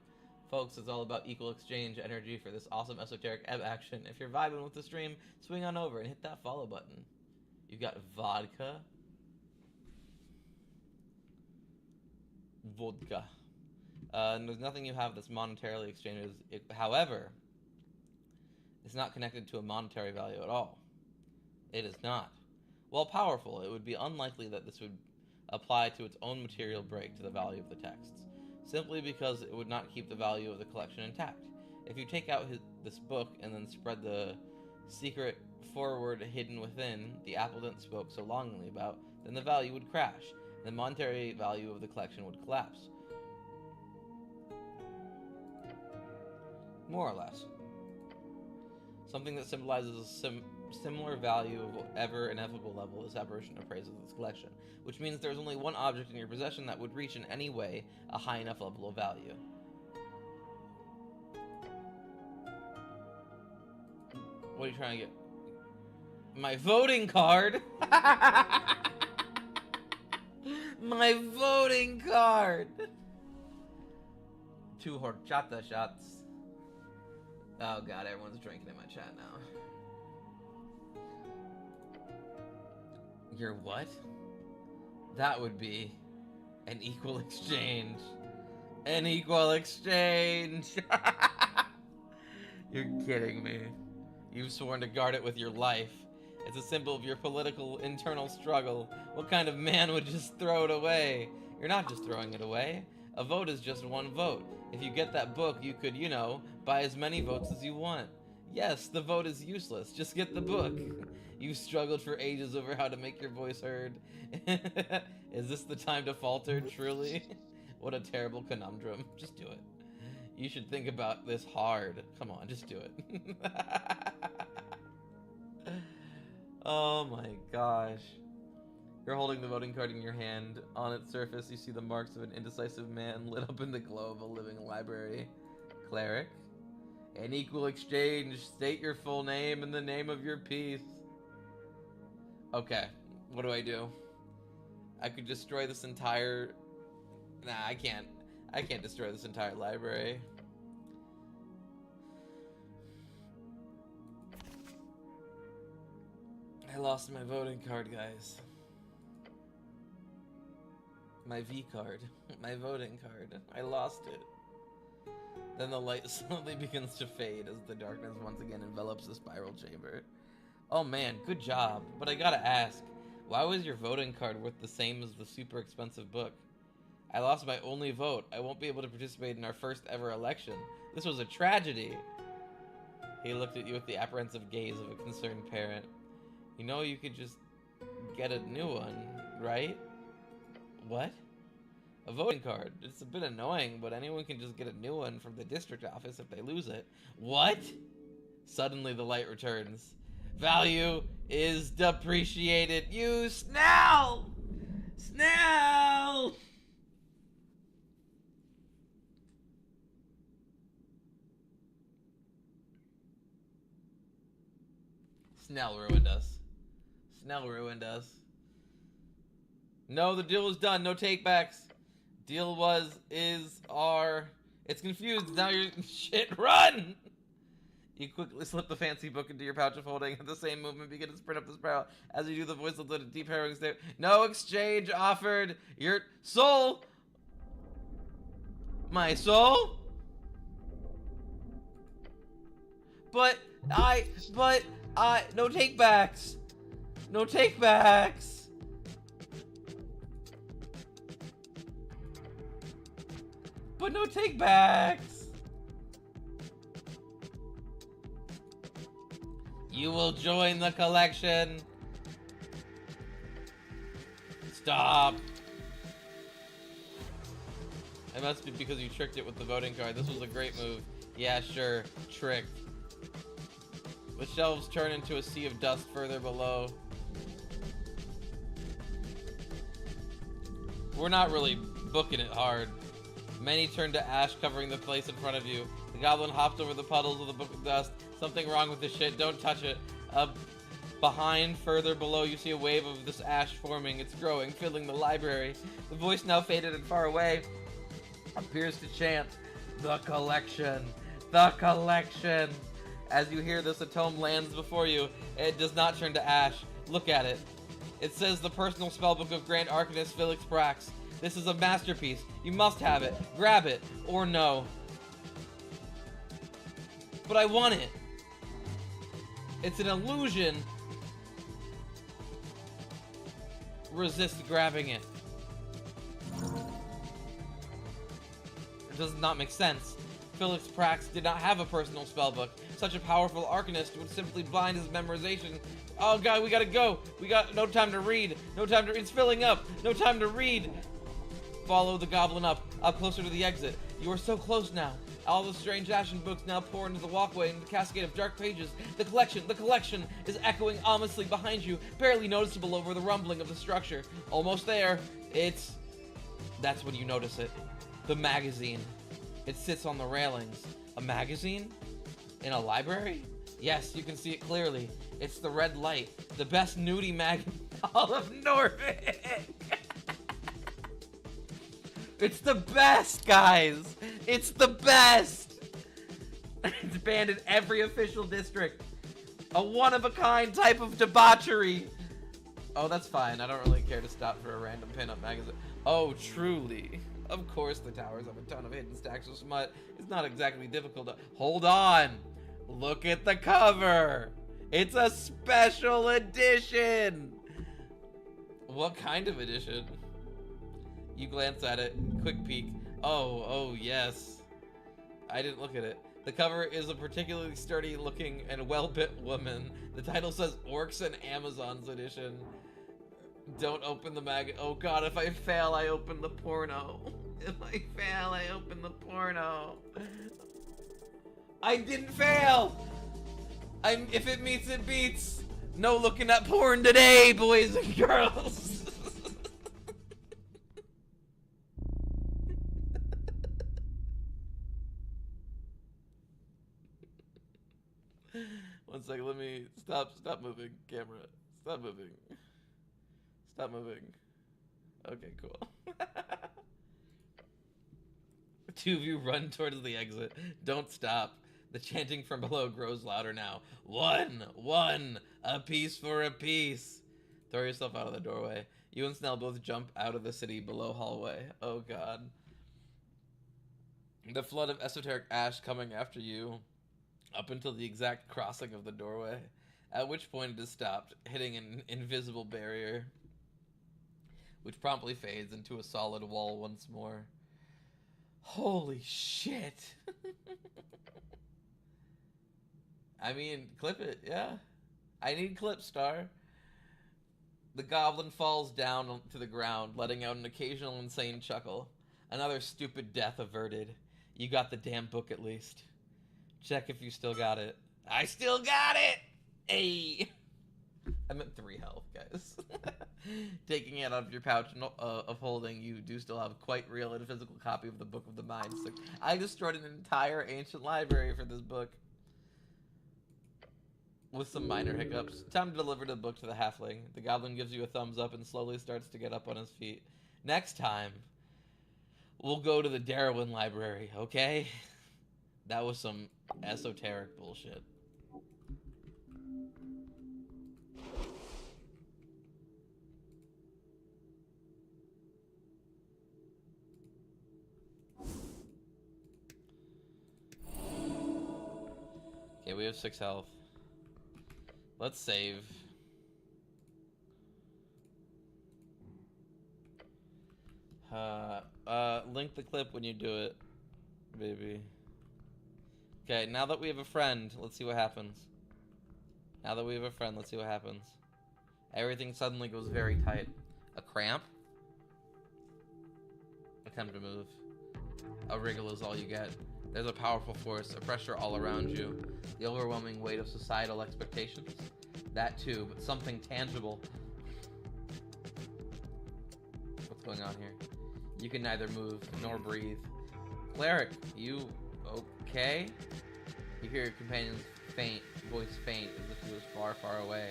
Folks, it's all about equal exchange energy for this awesome esoteric ebb action. If you're vibing with the stream, swing on over and hit that follow button. You've got vodka. Vodka. And there's nothing you have that's monetarily exchanged. However, it's not connected to a monetary value at all. It is not. While powerful, it would be unlikely that this would apply to its own material break to the value of the texts, simply because it would not keep the value of the collection intact. If you take out this book and then spread the secret forward hidden within the Appleton spoke so longingly about, then the value would crash. The monetary value of the collection would collapse. More or less. Something that symbolizes a similar value of whatever ineffable level this apparition appraises this collection, which means there's only one object in your possession that would reach in any way a high enough level of value. What are you trying to get? My voting card! My voting card! 2 horchata shots. Oh god, everyone's drinking in my chat now. Your what? That would be an equal exchange. An equal exchange! You're kidding me. You've sworn to guard it with your life. It's a symbol of your political internal struggle. What kind of man would just throw it away? You're not just throwing it away. A vote is just one vote. If you get that book, you could, you know, buy as many votes as you want. Yes, the vote is useless. Just get the book. You've struggled for ages over how to make your voice heard. Is this the time to falter, truly? What a terrible conundrum. Just do it. You should think about this hard. Come on, just do it. Oh my gosh. You're holding the voting card in your hand. On its surface, you see the marks of an indecisive man lit up in the glow of a living library. Cleric. An equal exchange. State your full name and the name of your piece. Okay, what do? I could destroy this entire... Nah, I can't. I can't destroy this entire library. I lost my voting card, guys. My V card. My voting card. I lost it. Then the light slowly begins to fade as the darkness once again envelops the spiral chamber. Oh man, good job. But I gotta ask, why was your voting card worth the same as the super expensive book? I lost my only vote. I won't be able to participate in our first ever election. This was a tragedy. He looked at you with the apprehensive gaze of a concerned parent. You know you could just get a new one, right? What? A voting card. It's a bit annoying, but anyone can just get a new one from the district office if they lose it. What? Suddenly the light returns. Value is depreciated. You Snell! Snell! Snell ruined us. Snell ruined us. No, the deal was done. No takebacks. Deal was, is, are. It's confused. Now you're shit. Run! You quickly slip the fancy book into your pouch of holding. At the same movement, begin to sprint up the spiral. As you do, the voice will let a deep harrowing stare. No exchange offered. Your soul. My soul. But no takebacks. No takebacks. But no takebacks. You will join the collection. Stop. It must be because you tricked it with the voting card. This was a great move. Yeah, sure. Tricked. The shelves turn into a sea of dust further below. We're not really booking it hard. Many turn to ash, covering the place in front of you. The goblin hopped over the puddles of the book of dust. Something wrong with this shit. Don't touch it. Behind, further below, you see a wave of this ash forming. It's growing, filling the library. The voice, now faded and far away, appears to chant, "The collection! The collection!" As you hear this, a tome lands before you. It does not turn to ash. Look at it. It says the personal spellbook of Grand Arcanist Felix Prax. This is a masterpiece. You must have it. Grab it. Or no. But I want it. It's an illusion. Resist grabbing it. It does not make sense. Felix Prax did not have a personal spellbook. Such a powerful arcanist would simply blind his memorization. Oh god, we gotta go. We got no time to read. No time to. It's filling up. No time to read. Follow the goblin up closer to the exit. You are so close now. All the strange ashen books now pour into the walkway and the cascade of dark pages. The collection is echoing ominously behind you, barely noticeable over the rumbling of the structure. Almost there. That's when you notice it. The magazine. It sits on the railings. A magazine? In a library? Yes, you can see it clearly. It's the Red Light, the best nudie mag in all of Norvik. It's the best, guys. It's the best. It's banned in every official district. A one-of-a-kind type of debauchery. Oh, that's fine. I don't really care to stop for a random pin-up magazine. Oh, truly. Of course the towers have a ton of hidden stacks of smut. It's not exactly difficult to... Hold on. Look at the cover. It's a special edition. What kind of edition? You glance at it. Quick peek. Oh, yes. I didn't look at it. The cover is a particularly sturdy looking and well-built woman. The title says Orcs and Amazons edition. Don't open the mag. Oh god, if I fail, I open the porno. If I fail, I open the porno. I didn't fail! If it meets, it beats. No looking at porn today, boys and girls. One second, let me stop moving, camera. Stop moving. Stop moving. Okay, cool. Two of you run towards the exit. Don't stop. The chanting from below grows louder now. One, a piece for a piece. Throw yourself out of the doorway. You and Snell both jump out of the city below hallway. Oh god. The flood of esoteric ash coming after you up until the exact crossing of the doorway, at which point it is stopped, hitting an invisible barrier, which promptly fades into a solid wall once more. Holy shit. I mean, clip it, yeah. I need clip, Star. The goblin falls down to the ground, letting out an occasional insane chuckle. Another stupid death averted. You got the damn book at least. Check if you still got it. I still got it! Hey! I'm at 3 health, guys. Taking it out of your pouch of holding, you do still have quite real and physical copy of the Book of the Mind. So I destroyed an entire ancient library for this book. With some minor hiccups. Time to deliver the book to the halfling. The goblin gives you a thumbs up and slowly starts to get up on his feet. Next time, we'll go to the Darwin Library, okay? That was some esoteric bullshit. Okay, we have 6 health. Let's save. Link the clip when you do it, baby. Okay, now that we have a friend, let's see what happens. Now that we have a friend, let's see what happens. Everything suddenly goes very tight. A cramp? Attempt to move. A wriggle is all you get. There's a powerful force, a pressure all around you. The overwhelming weight of societal expectations. That too, but something tangible. What's going on here? You can neither move nor breathe. Cleric, you okay? You hear your companion's voice faint as if he was far, far away.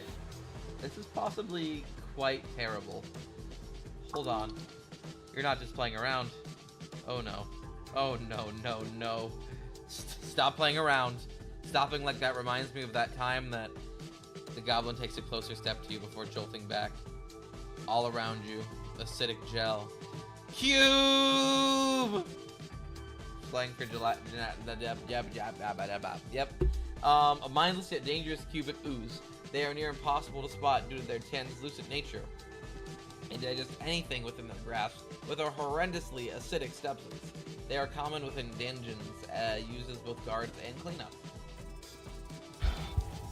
This is possibly quite terrible. Hold on. You're not just playing around. Oh no. Oh no, no, no. Stop playing around. Stopping like that reminds me of that time that the goblin takes a closer step to you before jolting back. All around you, acidic gel. Cube! Slang for yep. A mindless yet dangerous cubic ooze. They are near impossible to spot due to their translucent nature. And digest anything within their grasp with a horrendously acidic substance. They are common within dungeons, used as both guards and cleanup.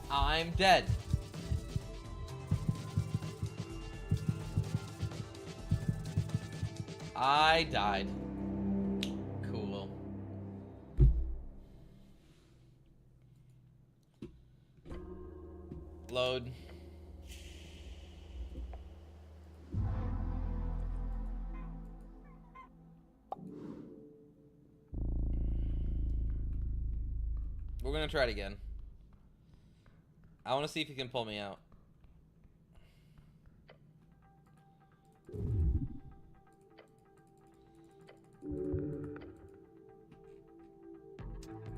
I'm dead. I died. Cool. Load. We're gonna try it again. I want to see if you can pull me out.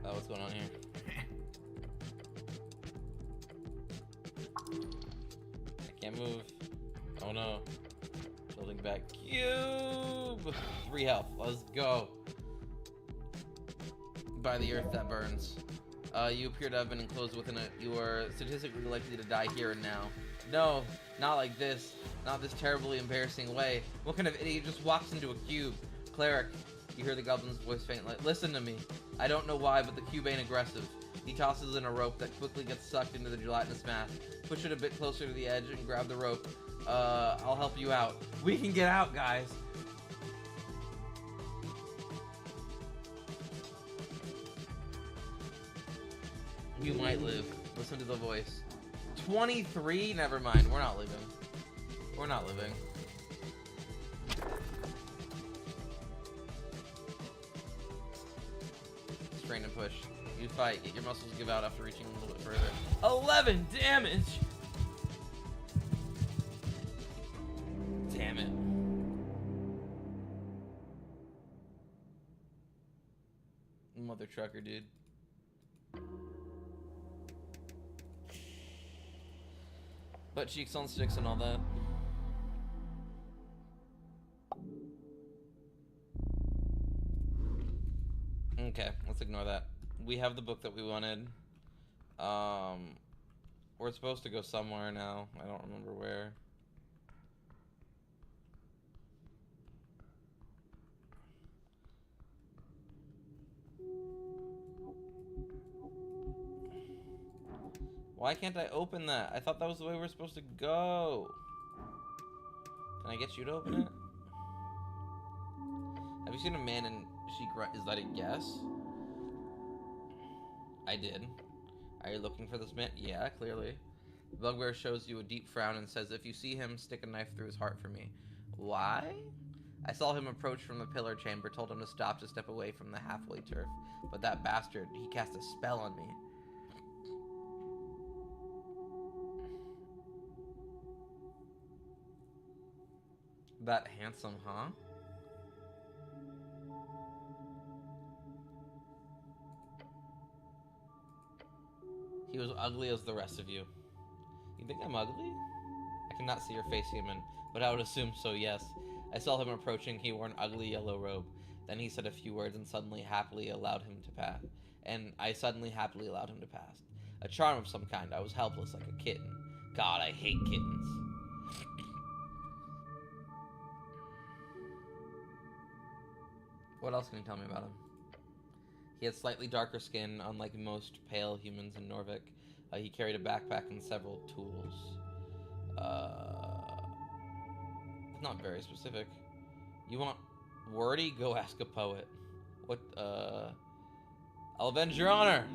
Oh, what's going on here? I can't move. Oh no. Building back. Cube! 3 health. Let's go. By the earth that burns. You appear to have been enclosed within it. You are statistically likely to die here and now. No, not like this. Not this terribly embarrassing way. What kind of idiot just walks into a cube? Cleric, you hear the goblin's voice faint. Like, listen to me. I don't know why, but the cube ain't aggressive. He tosses in a rope that quickly gets sucked into the gelatinous mass. Push it a bit closer to the edge and grab the rope. I'll help you out. We can get out, guys. You might live. Listen to the voice. 23? Never mind. We're not leaving. We're not living. Strain and push. You fight. Get your muscles give out after reaching a little bit further. 11 damage! Damn it. Mother trucker, dude. Butt cheeks on sticks and all that. Okay, let's ignore that. We have the book that we wanted. We're supposed to go somewhere now. I don't remember where. Why can't I open that? I thought that was the way we were supposed to go. Can I get you to open it? Have you seen a man and she grunt? Is that a guess? I did. Are you looking for this man? Yeah, clearly. The bugbear shows you a deep frown and says, if you see him, stick a knife through his heart for me. Why? I saw him approach from the pillar chamber, told him to stop to step away from the halfway turf. But that bastard, he cast a spell on me. That handsome, huh? He was ugly as the rest of you. You think I'm ugly? I cannot see your face, human, but I would assume so, yes. I saw him approaching. He wore an ugly yellow robe. Then he said a few words and suddenly happily allowed him to pass. And I suddenly happily allowed him to pass. A charm of some kind. I was helpless like a kitten. God, I hate kittens. What else can you tell me about him? He had slightly darker skin, unlike most pale humans in Norvik. He carried a backpack and several tools. Not very specific. You want wordy? Go ask a poet. What, I'll avenge your honor!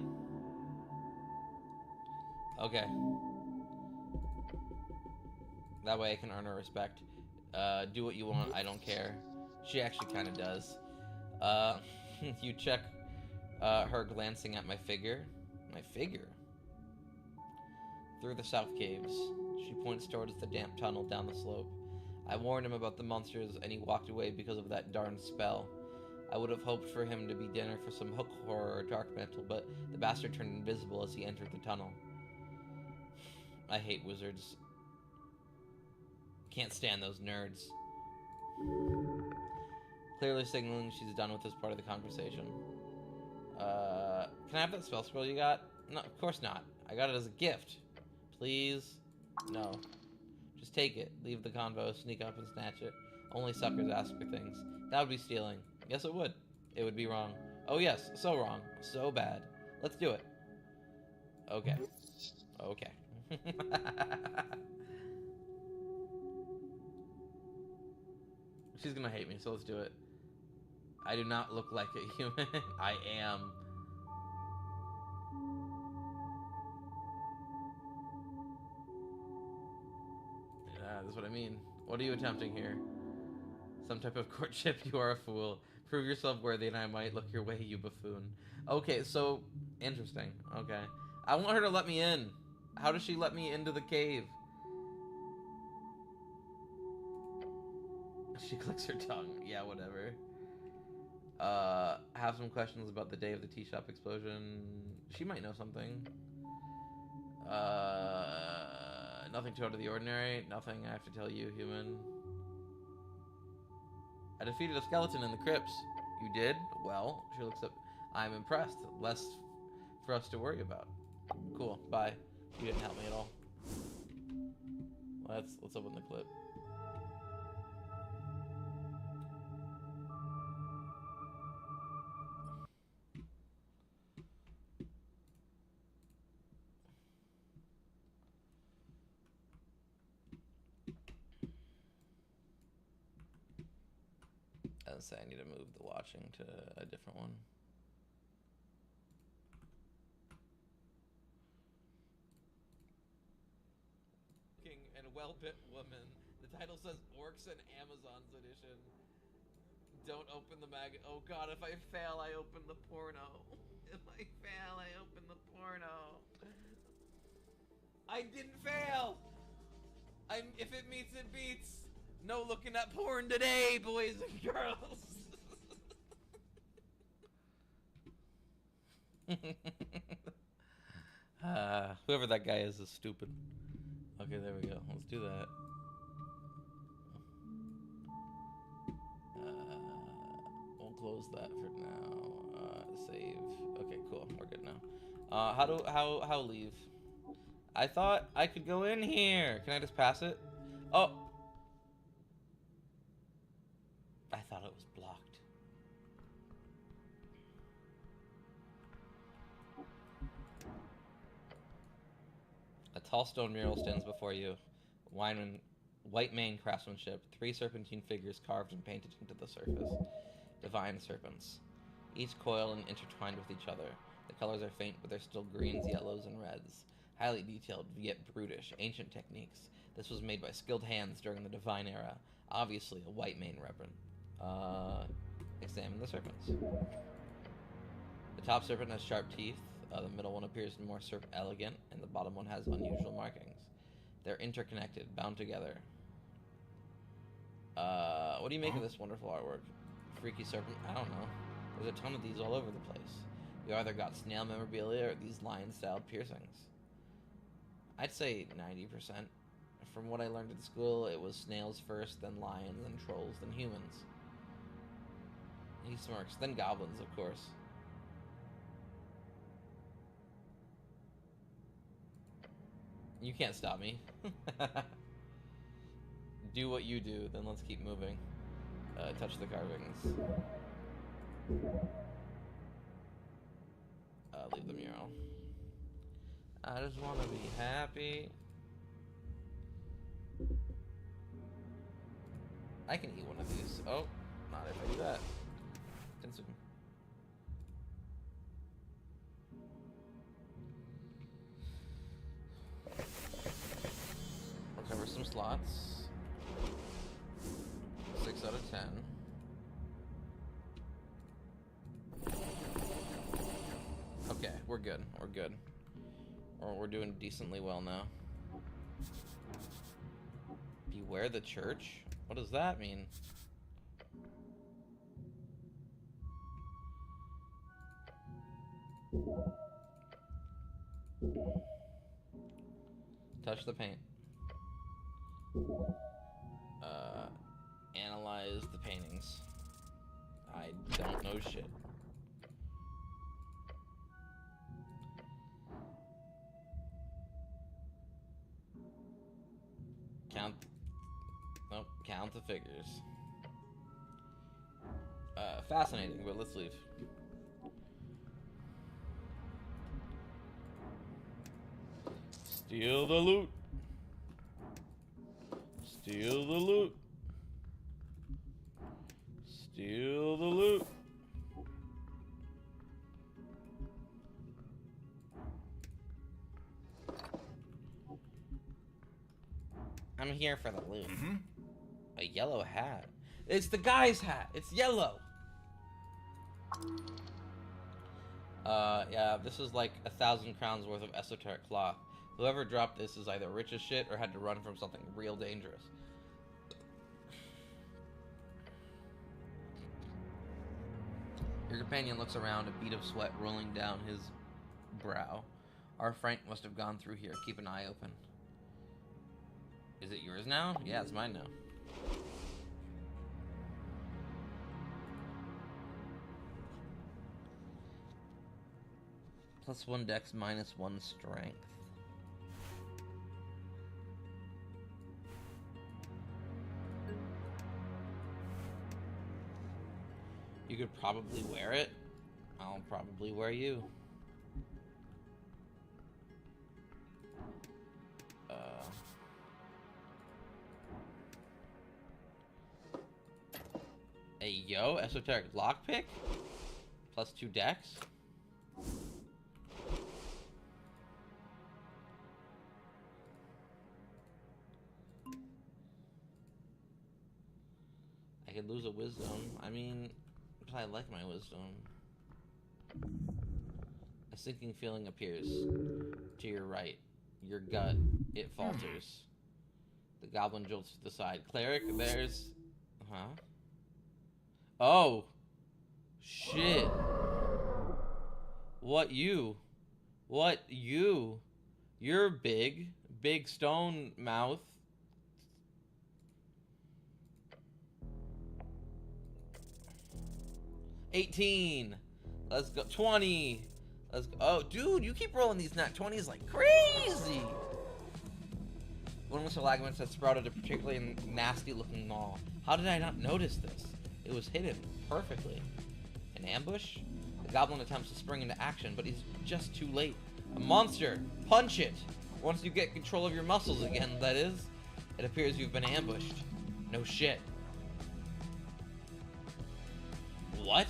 Okay. That way I can earn her respect. Do what you want, I don't care. She actually kinda does. You check her glancing at my figure. My figure? Through the south caves. She points towards the damp tunnel down the slope. I warned him about the monsters and he walked away because of that darn spell. I would have hoped for him to be dinner for some hook horror or dark mantle, but the bastard turned invisible as he entered the tunnel. I hate wizards. Can't stand those nerds. Clearly signaling she's done with this part of the conversation. Can I have that spell scroll you got? No, of course not. I got it as a gift. Please? No. Just take it. Leave the convo, sneak up and snatch it. Only suckers ask for things. That would be stealing. Yes, it would. It would be wrong. Oh yes, so wrong. So bad. Let's do it. Okay. Okay. She's gonna hate me, so let's do it. I do not look like a human. I am. Yeah, that's what I mean. What are you attempting here? Some type of courtship? You are a fool. Prove yourself worthy and I might look your way, you buffoon. Okay, so, interesting. Okay. I want her to let me in. How does she let me into the cave? She clicks her tongue. Yeah, whatever. Have some questions about the day of the tea shop explosion. She might know something. Nothing too out of the ordinary. Nothing I have to tell you, human. I defeated a skeleton in the crypts. You did? Well, she looks up. I'm impressed. Less for us to worry about. Cool. Bye. You didn't help me at all. Let's open the clip. I say I need to move the watching to a different one. King and well-bit woman. The title says Orcs and Amazons edition. Don't open the mag. Oh god, if I fail, I open the porno. If I fail, I open the porno. I didn't fail. If it meets, it beats. No looking at porn today, boys and girls. Whoever that guy is stupid. Okay, there we go. Let's do that. We'll close that for now. Save. Okay, cool. We're good now. How leave? I thought I could go in here. Can I just pass it? Oh. I thought it was blocked. A tall stone mural stands before you. Wine White mane craftsmanship. 3 serpentine figures carved and painted into the surface. Divine serpents. Each coil and intertwined with each other. The colors are faint, but they're still greens, yellows, and reds. Highly detailed, yet brutish. Ancient techniques. This was made by skilled hands during the Divine Era. Obviously, a white mane weapon. Examine the serpents. The top serpent has sharp teeth. The middle one appears more elegant, and the bottom one has unusual markings. They're interconnected, bound together. What do you make of this wonderful artwork? Freaky serpent? I don't know. There's a ton of these all over the place. We either got snail memorabilia or these lion-style piercings. I'd say 90%. From what I learned at school, it was snails first, then lions, then trolls, then humans. He smirks. Then goblins, of course. You can't stop me. Do what you do, then let's keep moving. Touch the carvings. Leave the mural. I just want to be happy. I can eat one of these. Oh, not if I do that. Consume. Recover some slots. 6 out of 10. Okay, we're good. We're good. We're doing decently well now. Beware the church? What does that mean? Touch the paint. Analyze the paintings. I don't know shit. Count the figures. Fascinating, but let's leave. Steal the loot. Steal the loot. Steal the loot. I'm here for the loot. A yellow hat. It's the guy's hat. It's yellow. Yeah, this is like 1,000 crowns worth of esoteric cloth. Whoever dropped this is either rich as shit or had to run from something real dangerous. Your companion looks around, a bead of sweat rolling down his brow. Our Frank must have gone through here. Keep an eye open. Is it yours now? Yeah, it's mine now. +1 dex, -1 strength. You could probably wear it. I'll probably wear you. Hey, yo, esoteric lockpick? +2 dex? I could lose a wisdom. I mean, I like my wisdom. A sinking feeling appears to your right. Your gut, it falters. The goblin jolts to the side. Cleric, there's... Huh? Oh! Shit! What you? What you? You're big. Big stone mouth. $18. Let's go. 20. Let's go. Oh, dude, you keep rolling these nat 20s like crazy. One of the stalagmites had sprouted a particularly nasty-looking maw. How did I not notice this? It was hidden perfectly. An ambush? The goblin attempts to spring into action, but he's just too late. A monster! Punch it! Once you get control of your muscles again, that is. It appears you've been ambushed. No shit. What?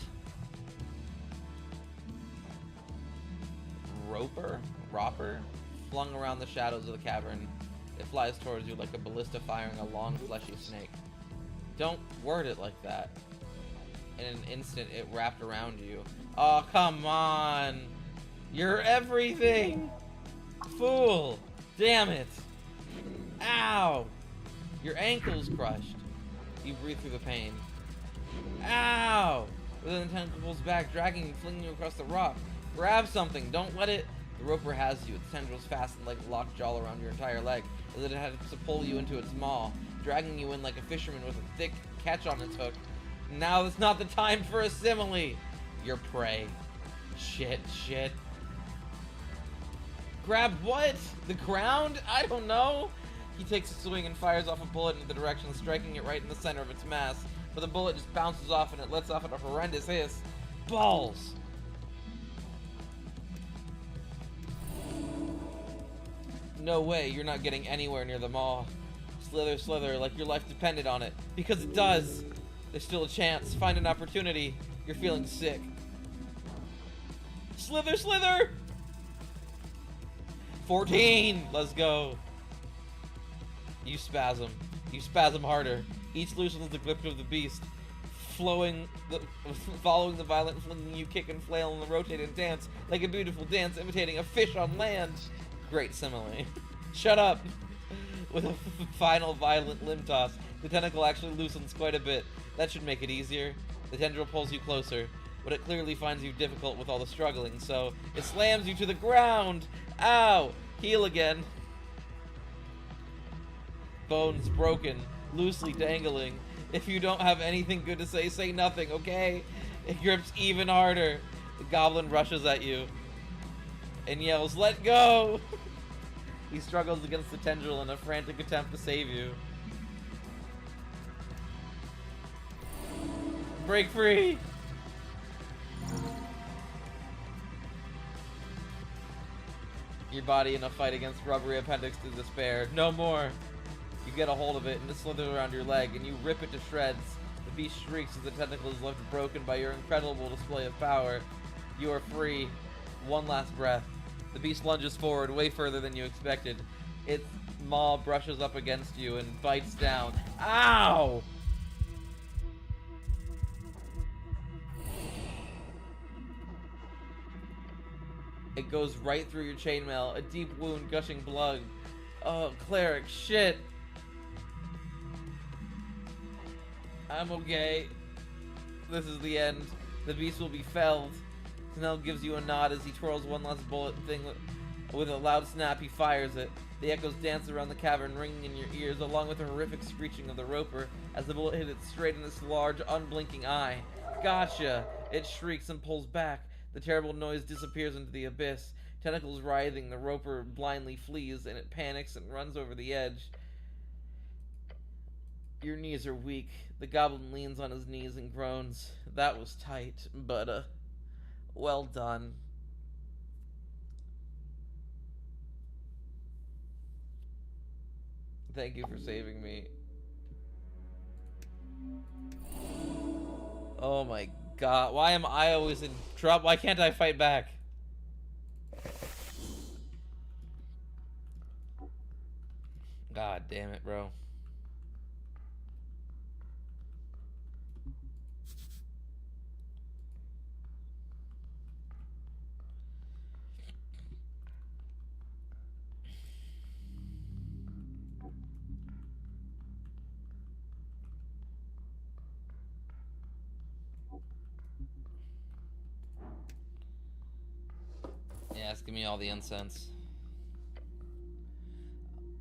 Roper, flung around the shadows of the cavern. It flies towards you like a ballista firing a long, fleshy snake. Don't word it like that. In an instant, it wrapped around you. Oh, come on! You're everything! Fool! Damn it! Ow! Your ankle's crushed. You breathe through the pain. Ow! But then the tentacle pulls back, dragging you, flinging you across the rock. Grab something, don't let it... The roper has you, its tendrils fastened like lockjaw around your entire leg, as it had to pull you into its maw, dragging you in like a fisherman with a thick catch on its hook. Now is not the time for a simile! Your prey. Shit. Grab what? The ground? I don't know! He takes a swing and fires off a bullet in the direction, striking it right in the center of its mass, but the bullet just bounces off and it lets off a horrendous hiss. Balls! No way, you're not getting anywhere near the maw. Slither, like your life depended on it. Because it does! There's still a chance. Find an opportunity. You're feeling sick. Slither! 14! Let's go. You spasm harder. Each loosens the grip of the beast. Following the violent flinging, you kick and flail and rotate and dance like a beautiful dance imitating a fish on land. Great simile. Shut up! With a final violent limb toss, the tentacle actually loosens quite a bit. That should make it easier. The tendril pulls you closer, but it clearly finds you difficult with all the struggling, so it slams you to the ground! Ow! Heal again. Bones broken, loosely dangling. If you don't have anything good to say nothing, okay? It grips even harder. The goblin rushes at you and yells, "Let go!" He struggles against the tendril in a frantic attempt to save you. Break free! Your body in a fight against rubbery appendix to despair. No more! You get a hold of it and it slithers around your leg and you rip it to shreds. The beast shrieks as the tentacle is left broken by your incredible display of power. You are free. One last breath. The beast lunges forward way further than you expected. Its maw brushes up against you and bites down. Ow! It goes right through your chainmail, a deep wound gushing blood. Oh, cleric, shit! I'm okay. This is the end. The beast will be felled. Snell gives you a nod as he twirls one last bullet thing. With a loud snap, he fires it. The echoes dance around the cavern, ringing in your ears, along with the horrific screeching of the roper as the bullet hit it straight in its large, unblinking eye. Gotcha! It shrieks and pulls back. The terrible noise disappears into the abyss. Tentacles writhing, the roper blindly flees, and it panics and runs over the edge. Your knees are weak. The goblin leans on his knees and groans. That was tight, but, well done. Thank you for saving me. Oh my god, why am I always in trouble? Why can't I fight back? God damn it, bro. Yes, give me all the incense.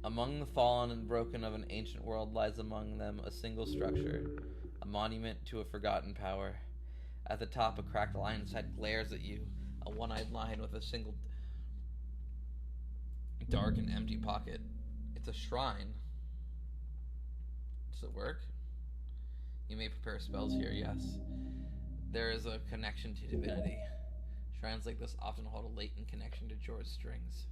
Among the fallen and broken of an ancient world lies among them a single structure, a monument to a forgotten power. At the top, a cracked lion's head glares at you, a one-eyed lion with a single dark and empty pocket. It's a shrine. Does it work? You may prepare spells here, yes. There is a connection to divinity. Shrines like this often hold a latent connection to Jor's strings.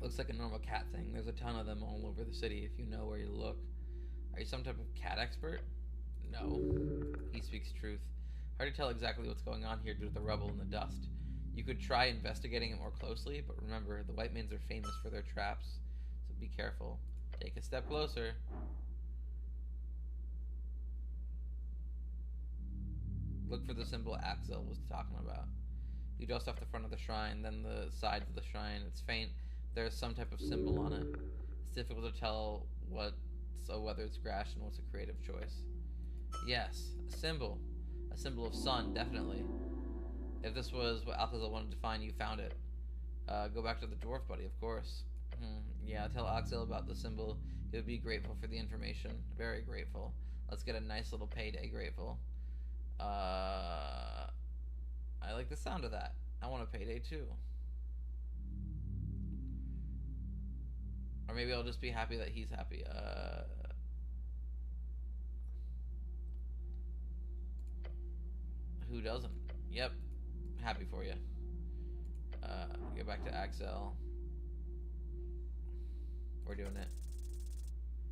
Looks like a normal cat thing. There's a ton of them all over the city if you know where you look. Are you some type of cat expert? No. He speaks truth. Hard to tell exactly what's going on here due to the rubble and the dust. You could try investigating it more closely, but remember, the Whitemans are famous for their traps, so be careful. Take a step closer. Look for the symbol Axel was talking about. You dust off the front of the shrine, then the sides of the shrine. It's faint. There's some type of symbol on it. It's difficult to tell whether it's Grash and what's a creative choice. Yes, a symbol. A symbol of sun, definitely. If this was what Alcazar wanted to find, you found it. Go back to the dwarf buddy, of course. Yeah, tell Axel about the symbol. He would be grateful for the information. Very grateful. Let's get a nice little payday grateful. I like the sound of that. I want a payday too. Or maybe I'll just be happy that he's happy. Who doesn't? Yep. Happy for you. Get back to Axel. We're doing it.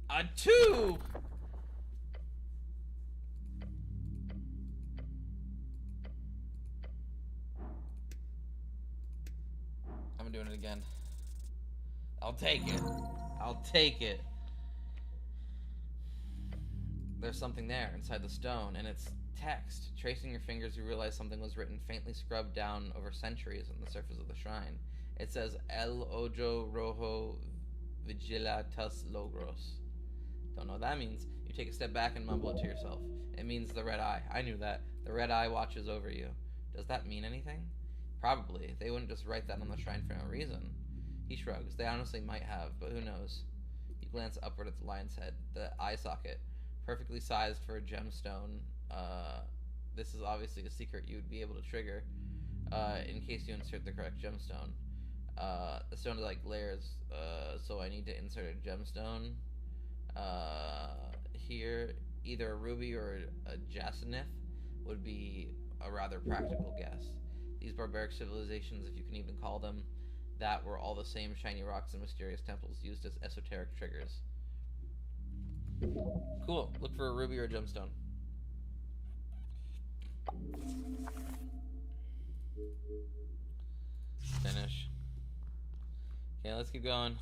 A 2! I'm doing it again. I'll take it. I'll take it. There's something there inside the stone, and it's text. Tracing your fingers, you realize something was written, faintly scrubbed down over centuries on the surface of the shrine. It says, El Ojo Rojo Vigilatus Logros. Don't know what that means. You take a step back and mumble it to yourself. It means the red eye. I knew that. The red eye watches over you. Does that mean anything? Probably. They wouldn't just write that on the shrine for no reason. He shrugs. They honestly might have, but who knows? You glance upward at the lion's head. The eye socket. Perfectly sized for a gemstone. This is obviously a secret you would be able to trigger in case you insert the correct gemstone. The stone is like layers, so I need to insert a gemstone here. Either a ruby or a jacinth would be a rather practical guess. These barbaric civilizations, if you can even call them that, were all the same shiny rocks and mysterious temples used as esoteric triggers. Cool. Look for a ruby or a gemstone. Finish. Okay, let's keep going.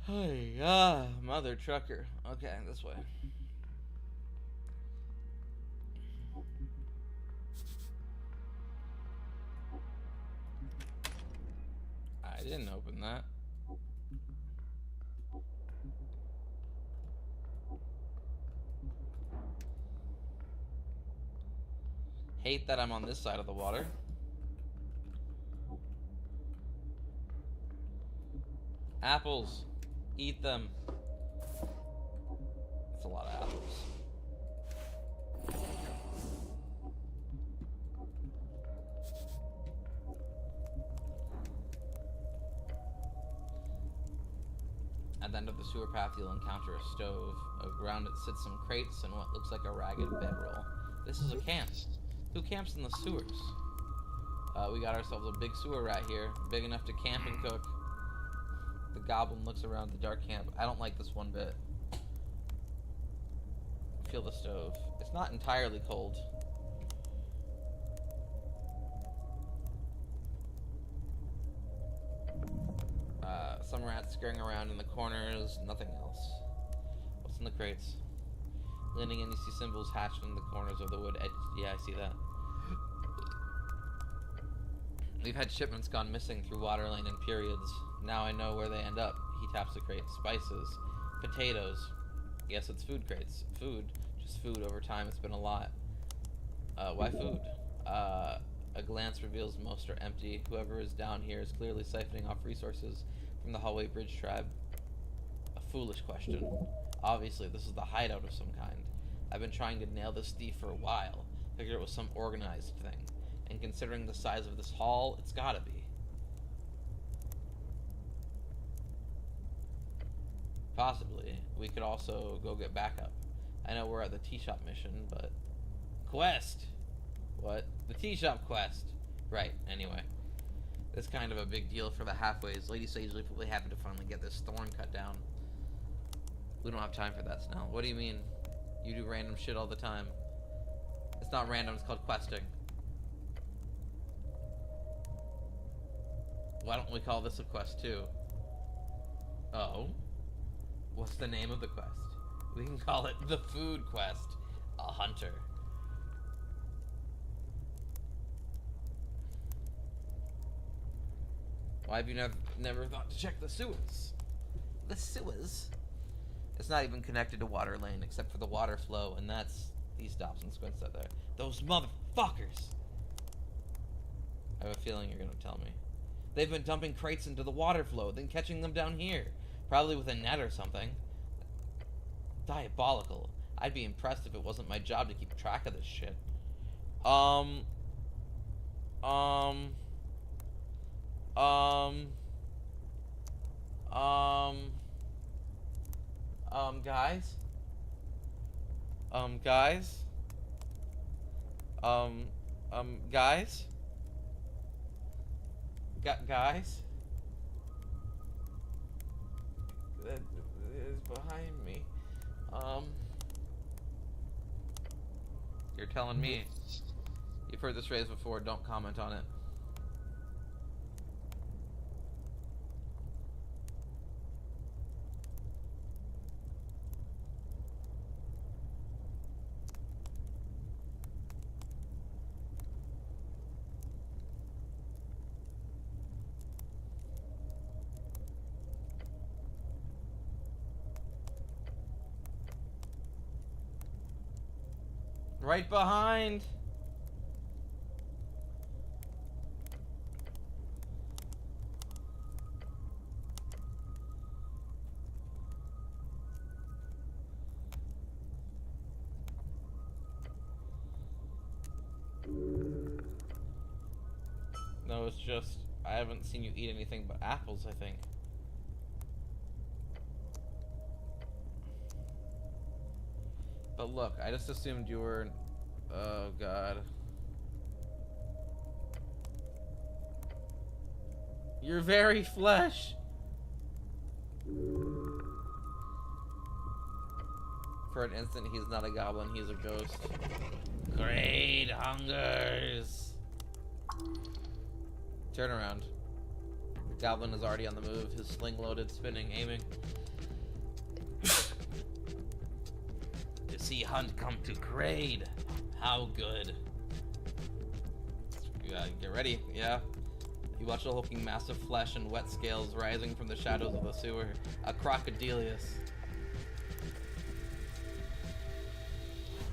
Hey, mother trucker. Okay, this way. I didn't open that. Hate that I'm on this side of the water. Apples. Eat them. That's a lot of apples. At the end of the sewer path, you'll encounter a stove. Around it sits some crates and what looks like a ragged bedroll. This is a camp. Who camps in the sewers? We got ourselves a big sewer rat here, big enough to camp and cook. The goblin looks around the dark camp. I don't like this one bit. Feel the stove. It's not entirely cold. Some rats scurrying around in the corners, nothing else. What's in the crates? Leaning in, you see symbols hatched in the corners of the wood edge. Yeah, I see that. We've had shipments gone missing through Waterlane in periods. Now I know where they end up. He taps the crate. Spices. Potatoes. Yes, it's food crates. Food. Just food. Over time, it's been a lot. Why food? A glance reveals most are empty. Whoever is down here is clearly siphoning off resources from the Hallway Bridge tribe. A foolish question. Obviously, this is the hideout of some kind. I've been trying to nail this thief for a while. Figured it was some organized thing. And considering the size of this hall, it's gotta be. Possibly. We could also go get backup. I know we're at the tea shop mission, but... Quest! What? The tea shop quest! Right, anyway. It's kind of a big deal for the halfways. Lady Sage will be really happy to finally get this thorn cut down. We don't have time for that, Snell. What do you mean? You do random shit all the time. It's not random, it's called questing. Why don't we call this a quest too? Oh? What's the name of the quest? We can call it the food quest. A hunter. Why have you never thought to check the sewers? The sewers? It's not even connected to water lane except for the water flow, and that's these Dobson squints out there. Those motherfuckers! I have a feeling you're gonna tell me. They've been dumping crates into the water flow, then catching them down here. Probably with a net or something. Diabolical. I'd be impressed if it wasn't my job to keep track of this shit. Guys? Guys? Guys? Guys? That is behind me. You're telling me. You've heard this phrase before, don't comment on it. Right behind. No, it's just I haven't seen you eat anything but apples, I think. But look, I just assumed you were... Oh, God. Your very flesh! For an instant, he's not a goblin, he's a ghost. Great hungers! Turn around. Goblin is already on the move, his sling loaded, spinning, aiming. See hunt come to Kraid. How good. You gotta get ready, yeah. You watch the hulking mass of flesh and wet scales rising from the shadows of the sewer. A crocodilius.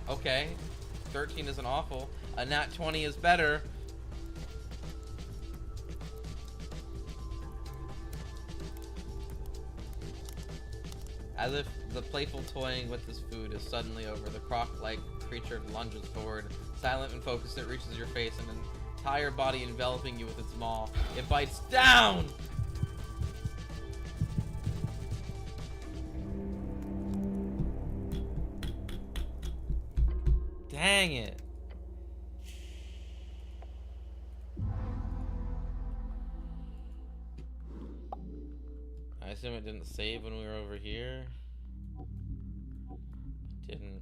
Okay. 13 isn't awful. A nat 20 is better. As if the playful toying with this food is suddenly over, the croc-like creature lunges forward. Silent and focused, it reaches your face, an entire body enveloping you with its maw. It bites down! Dang it. I assume it didn't save when we were over here. It didn't.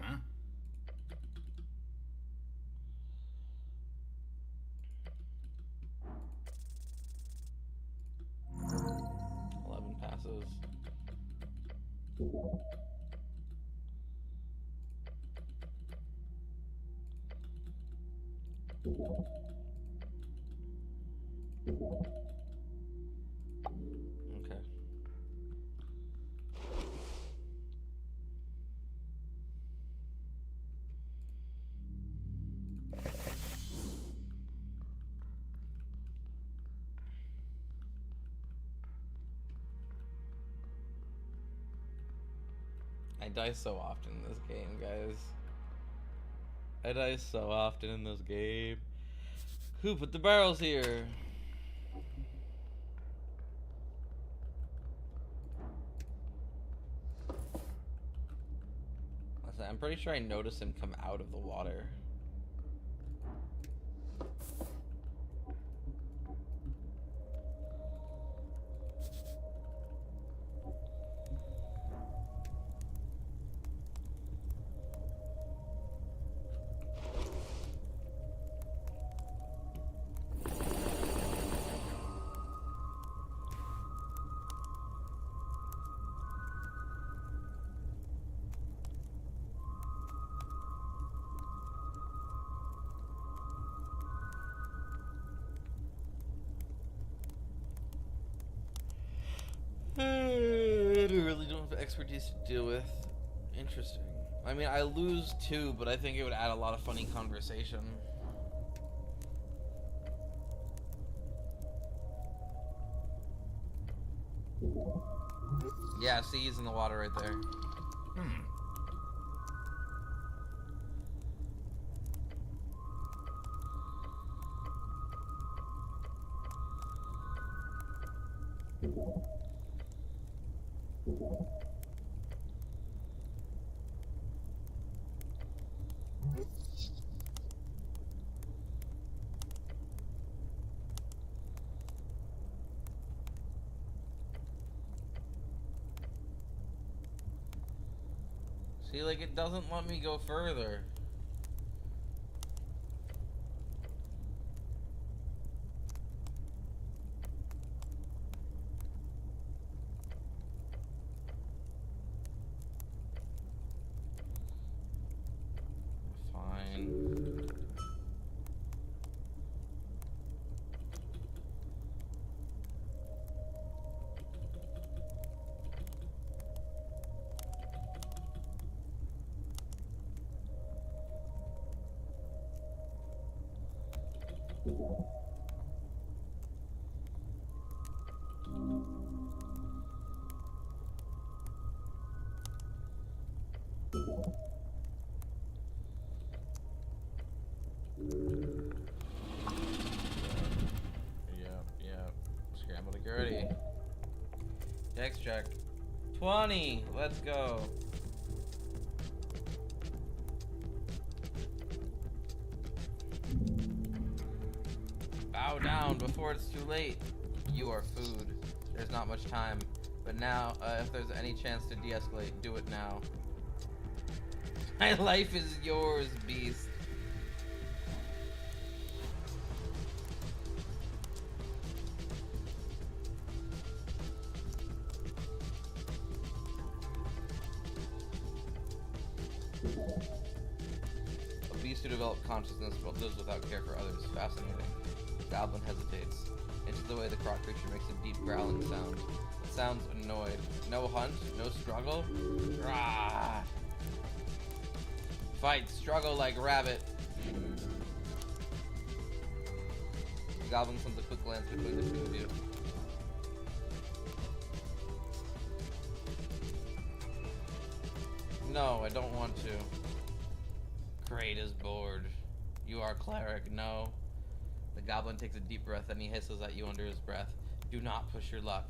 Huh? Passes. Okay. I die so often in this game, guys. I die so often in this game. Who put the barrels here? Listen, I'm pretty sure I noticed him come out of the water. I really don't have expertise to deal with. Interesting. I mean, I lose too, but I think it would add a lot of funny conversation. Yeah, see, he's in the water right there. See, like, it doesn't let me go further. Fine. Yep. Scramble to get ready. Dex check. 20. Let's go. Bow down before it's too late. You are food. There's not much time. But now, if there's any chance to de-escalate, do it now. My life is yours, beast. A beast who developed consciousness but lives without care for others. Fascinating. The goblin hesitates. Into the way the croc creature makes a deep growling sound. It sounds annoyed. No hunt? No struggle? Rah! Fight, struggle like rabbit. The goblin sends a quick glance between the two of you. No, I don't want to. Kraid is bored. You are cleric, no. The goblin takes a deep breath and he hisses at you under his breath. Do not push your luck.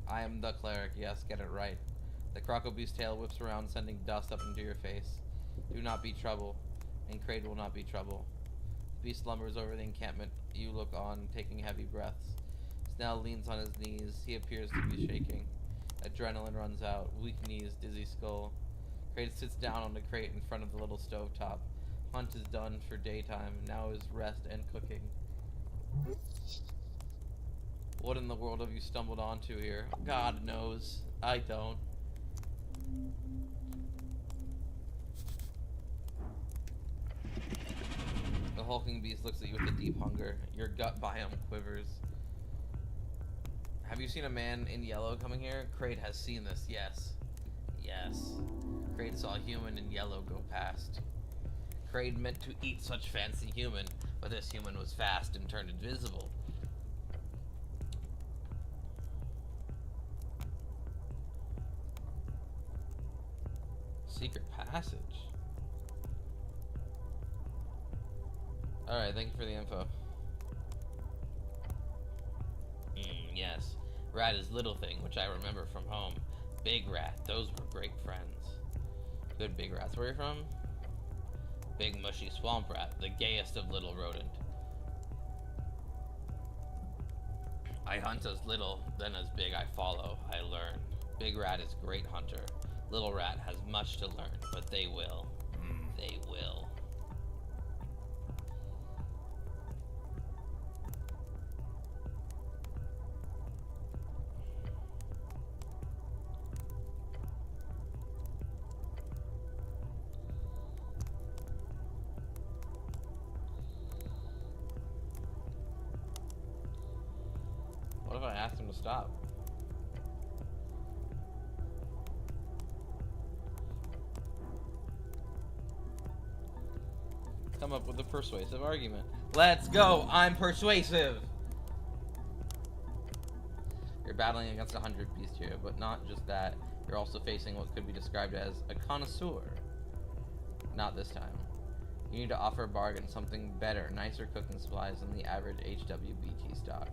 I am the cleric, yes, get it right. The Crocobeast's tail whips around, sending dust up into your face. Do not be trouble, and Kraid will not be trouble. The beast slumbers over the encampment. You look on, taking heavy breaths. Snell leans on his knees. He appears to be shaking. Adrenaline runs out. Weak knees, dizzy skull. Kraid sits down on the crate in front of the little stovetop. Hunt is done for daytime. Now is rest and cooking. What in the world have you stumbled onto here? God knows. I don't. The hulking beast looks at you with a deep hunger. Your gut biome quivers. Have you seen a man in yellow coming here? Kraid has seen this, yes. Yes. Kraid saw a human in yellow go past. Kraid meant to eat such fancy human, but this human was fast and turned invisible. Secret passage. Alright, thank you for the info. Yes. Rat is Little Thing, which I remember from home. Big Rat, those were great friends. Good Big Rats. Where are you from? Big Mushy Swamp Rat, the gayest of little rodent. I hunt as little, then as big I follow, I learn. Big Rat is great hunter. Little Rat has much to learn, but they will. They will. What if I asked him to stop? Come up with a persuasive argument. Let's go! I'm persuasive! You're battling against 100 beasts here, but not just that. You're also facing what could be described as a connoisseur. Not this time. You need to offer a bargain, something better, nicer cooking supplies than the average HWBT stock.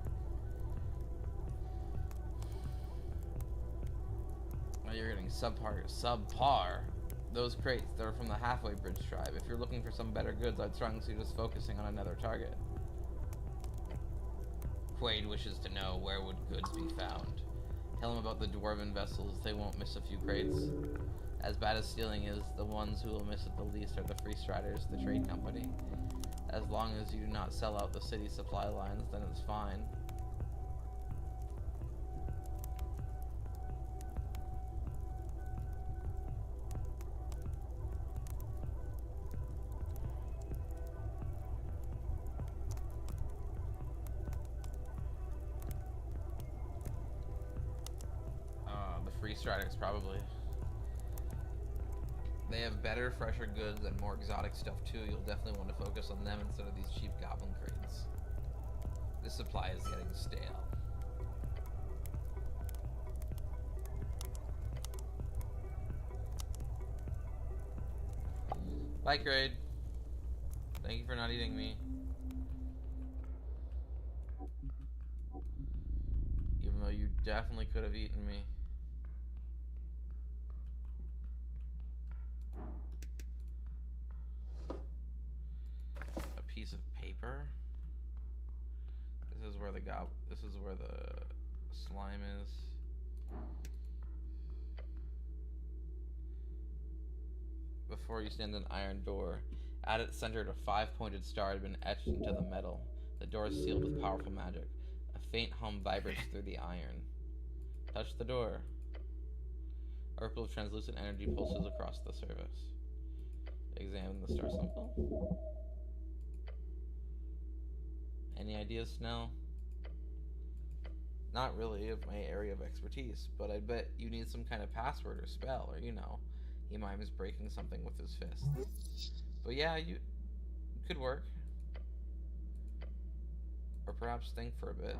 Well, you're getting subpar. Those crates, they're from the Halfway Bridge tribe. If you're looking for some better goods, I'd strongly suggest focusing on another target. Quaid wishes to know where would goods be found. Tell him about the dwarven vessels, they won't miss a few crates. As bad as stealing is, the ones who will miss it the least are the Free Striders, the trade company. As long as you do not sell out the city supply lines, then it's fine. Free Striders, probably. They have better, fresher goods and more exotic stuff too. You'll definitely want to focus on them instead of these cheap goblin crates. This supply is getting stale. Bye, Kraid. Thank you for not eating me. Even though you definitely could have eaten me. Piece of paper. This is where the slime is. Before you stand an iron door. At its center, a 5-pointed star had been etched into the metal. The door is sealed with powerful magic. A faint hum vibrates through the iron. Touch the door. A ripple of translucent energy pulses across the surface. Examine the star symbol. Any ideas, Snell? Not really of my area of expertise, but I bet you need some kind of password or spell, or you know, he mimes breaking something with his fist. But yeah, you could work. Or perhaps think for a bit.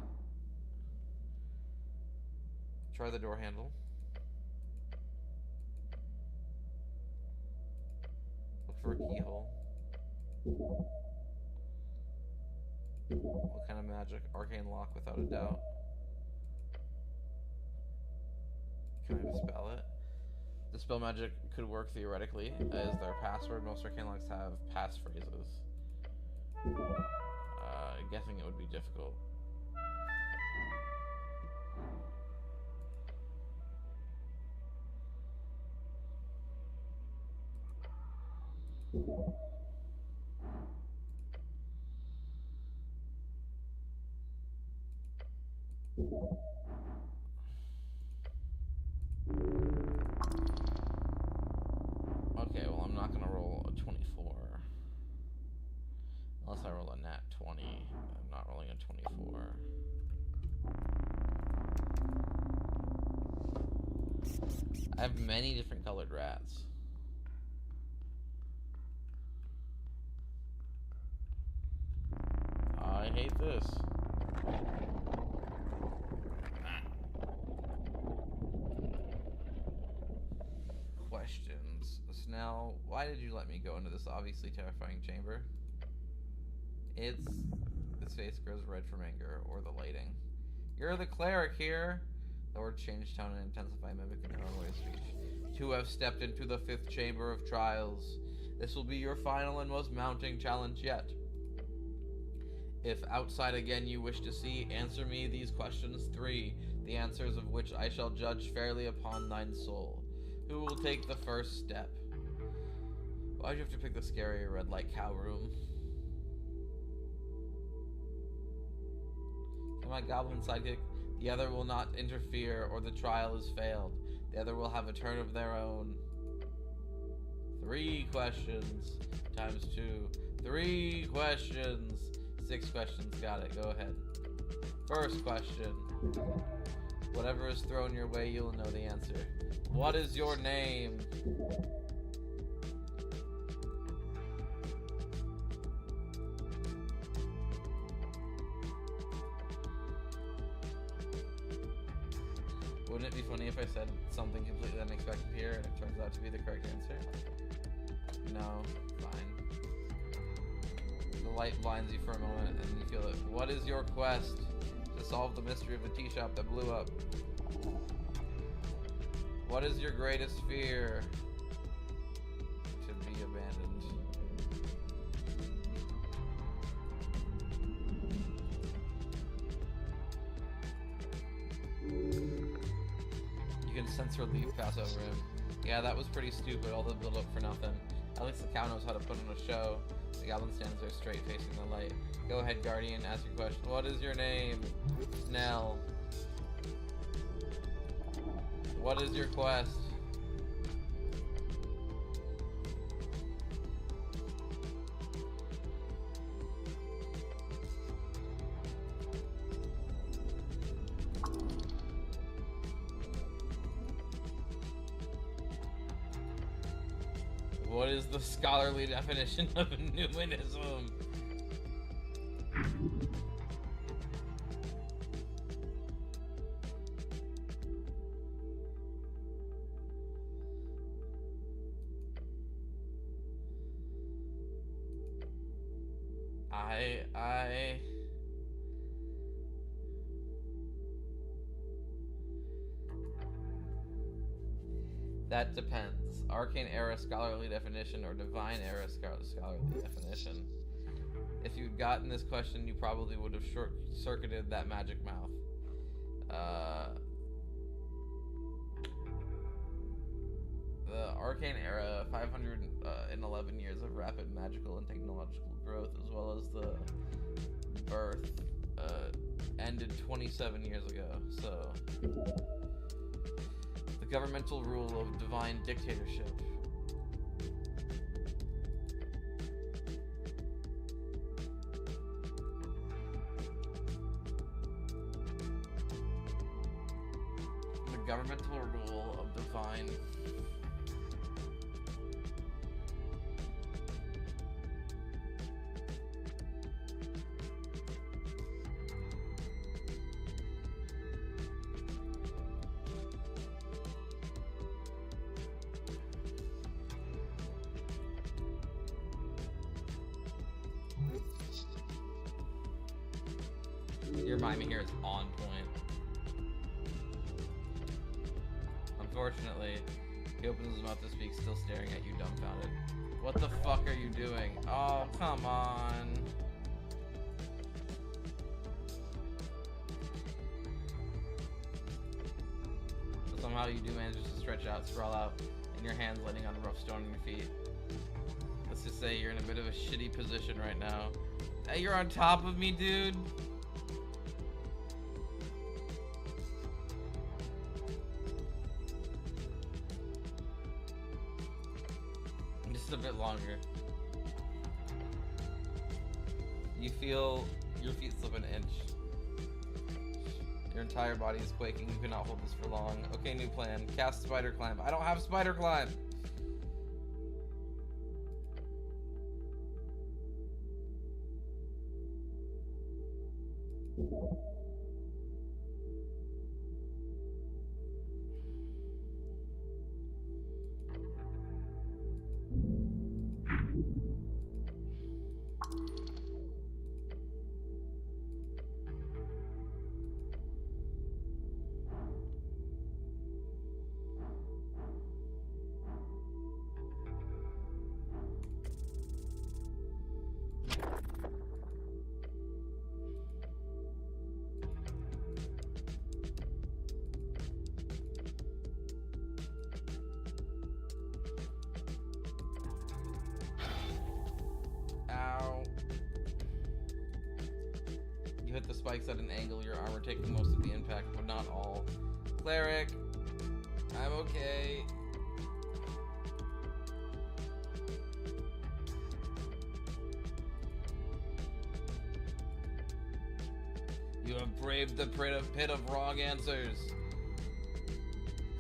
Try the door handle. Look for a keyhole. What kind of magic? Arcane lock, without a doubt. Can I dispel it? Dispel magic could work theoretically. Is there a password? Most arcane locks have passphrases. Guessing it would be difficult. Okay, well, I'm not gonna roll a 24. Unless I roll a nat 20. I'm not rolling a 24. I have many different colored rats. I hate this. Questions. Why did you let me go into this obviously terrifying chamber? His face grows red from anger or the lighting. You're the cleric here. The words change tone and intensify, mimicking their own way of speech. You have stepped into the 5th chamber of trials. This will be your final and most mounting challenge yet. If outside again you wish to see, answer me these questions 3, the answers of which I shall judge fairly upon thine soul. Who will take the first step? Why'd you have to pick the scarier red light cow room? To my goblin sidekick, the other will not interfere or the trial is failed. The other will have a turn of their own. 3 questions times 2. 3 questions. 6 questions, got it, go ahead. First question. Whatever is thrown your way, you'll know the answer. What is your name? Wouldn't it be funny if I said something completely unexpected here and it turns out to be the correct answer? No, fine. The light blinds you for a moment and you feel it. What is your quest to solve the mystery of the tea shop that blew up? What is your greatest fear? To be abandoned. You can sense relief pass over him. Yeah, that was pretty stupid, all the build up for nothing. At least the cow knows how to put on a show. The goblin stands there straight facing the light. Go ahead, Guardian, ask your question. What is your name? Snell. What is your quest? What is the scholarly definition of numinism? That depends. Arcane era scholarly definition or divine era scholarly definition. If you'd gotten this question, you probably would have short-circuited that magic mouth. The Arcane era, 511 years of rapid magical and technological growth, as well as the birth, ended 27 years ago, so... The governmental rule of divine dictatorship. The governmental rule of divine... Your miming here is on point. Unfortunately, he opens his mouth to speak, still staring at you dumbfounded. What the fuck are you doing? Oh, come on. But somehow you do manage to stretch out, sprawl out, and your hands landing on the rough stone on your feet. Let's just say you're in a bit of a shitty position right now. Hey, you're on top of me, dude. Just a bit longer. You feel your feet slip an inch. Your entire body is quaking. You cannot hold this for long. Okay, new plan. Cast spider climb. I don't have spider climb. spikes at an angle, your armor taking most of the impact, but not all. Cleric, I'm okay. You have braved the pit of wrong answers.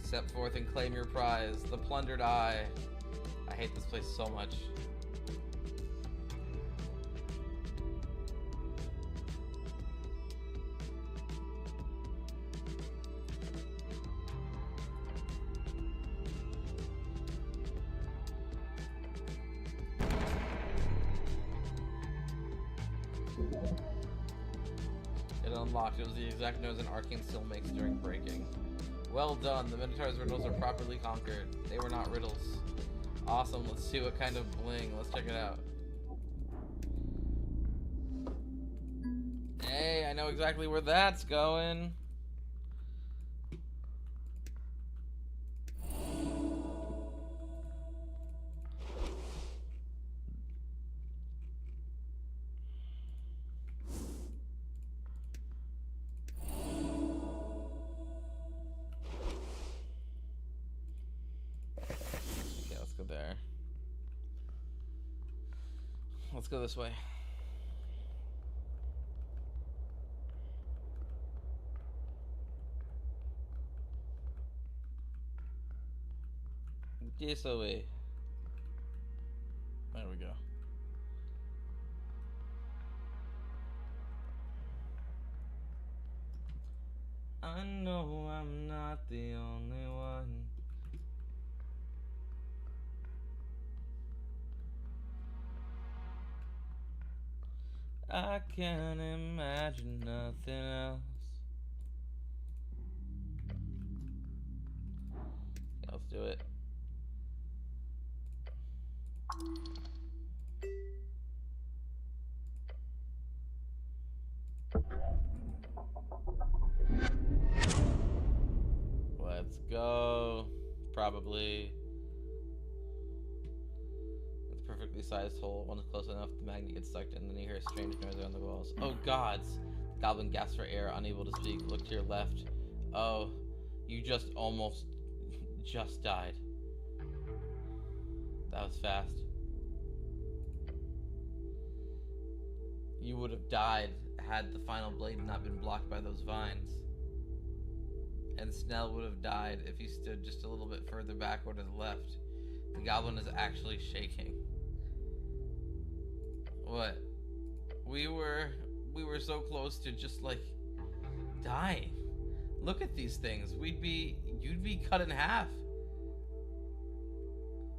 Step forth and claim your prize, the plundered eye. I hate this place so much. It unlocked. It was the exact noise an arcane still makes during breaking. Well done. The Minotaur's riddles are properly conquered. They were not riddles. Awesome. Let's see what kind of bling. Let's check it out. Hey, I know exactly where that's going. There. Let's go this way. This way. There we go. I know I'm not the only one. I can't imagine nothing else. Yeah, let's do it. Let's go. Probably. Perfectly sized hole. Once close enough, the magnet gets sucked in, and then you hear a strange noise on the walls. Oh gods! The goblin gasps for air, unable to speak. Look to your left. Oh, you just died. That was fast. You would have died had the final blade not been blocked by those vines. And Snell would have died if he stood just a little bit further back or to the left. The goblin is actually shaking. What? We were so close to just like dying. Look at these things. You'd be cut in half.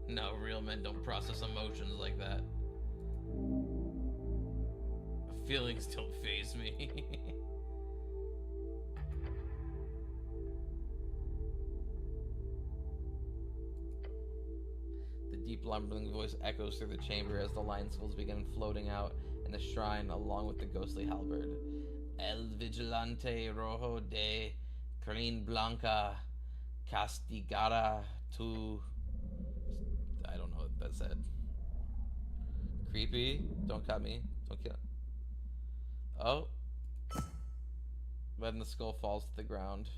No, real men don't process emotions like that. Feelings don't faze me. The deep lumbering voice echoes through the chamber as the lion skulls begin floating out in the shrine along with the ghostly halberd. El Vigilante Rojo de Crane Blanca Castigara tu... I don't know what that said. Creepy. Don't cut me. Don't kill. Oh. Then the skull falls to the ground.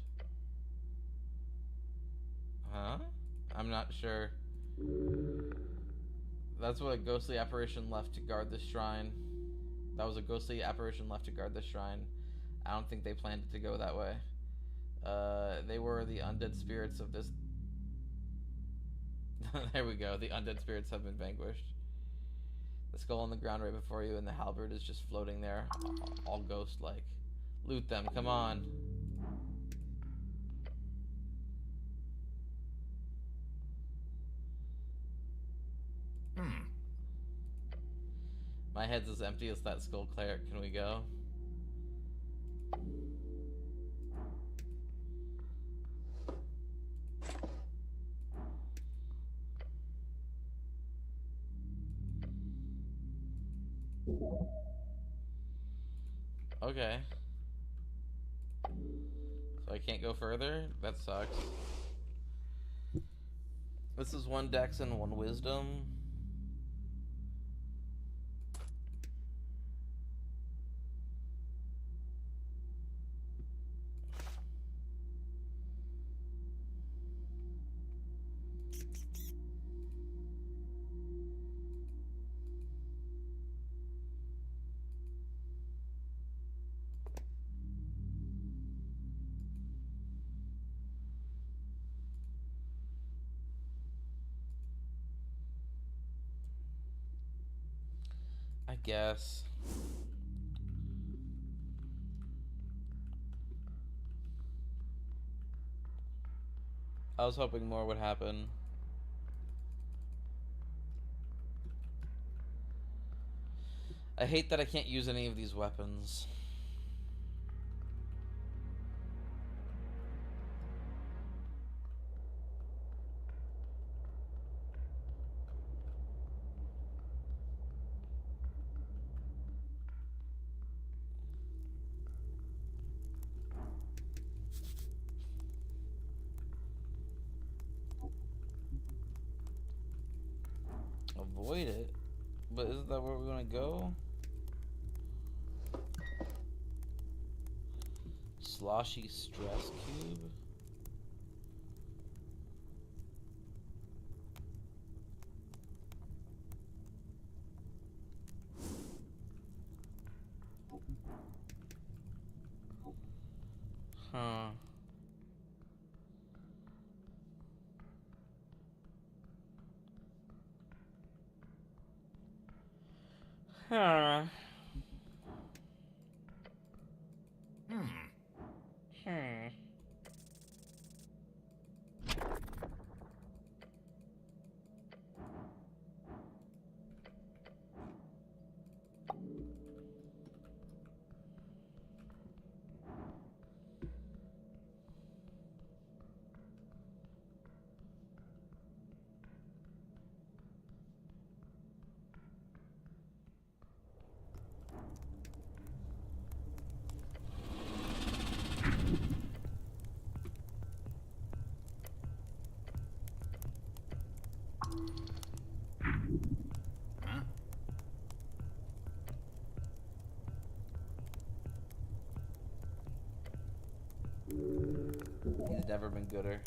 Huh? I'm not sure. That's what a ghostly apparition left to guard the shrine. That was a ghostly apparition left to guard the shrine. I don't think they planned it to go that way. They were the undead spirits of this... There we go. The undead spirits have been vanquished. The skull on the ground right before you and the halberd is just floating there, all ghost-like. Loot them, come on. My head's as empty as that skull cleric. Can we go? Okay. So I can't go further? That sucks. This is 1 dex and 1 wisdom. guess. I was hoping more would happen. I hate that I can't use any of these weapons. Avoid it? But isn't that where we're gonna go? Sloshy stress cube? Huh. Huh. Hmm. He's never been gooder.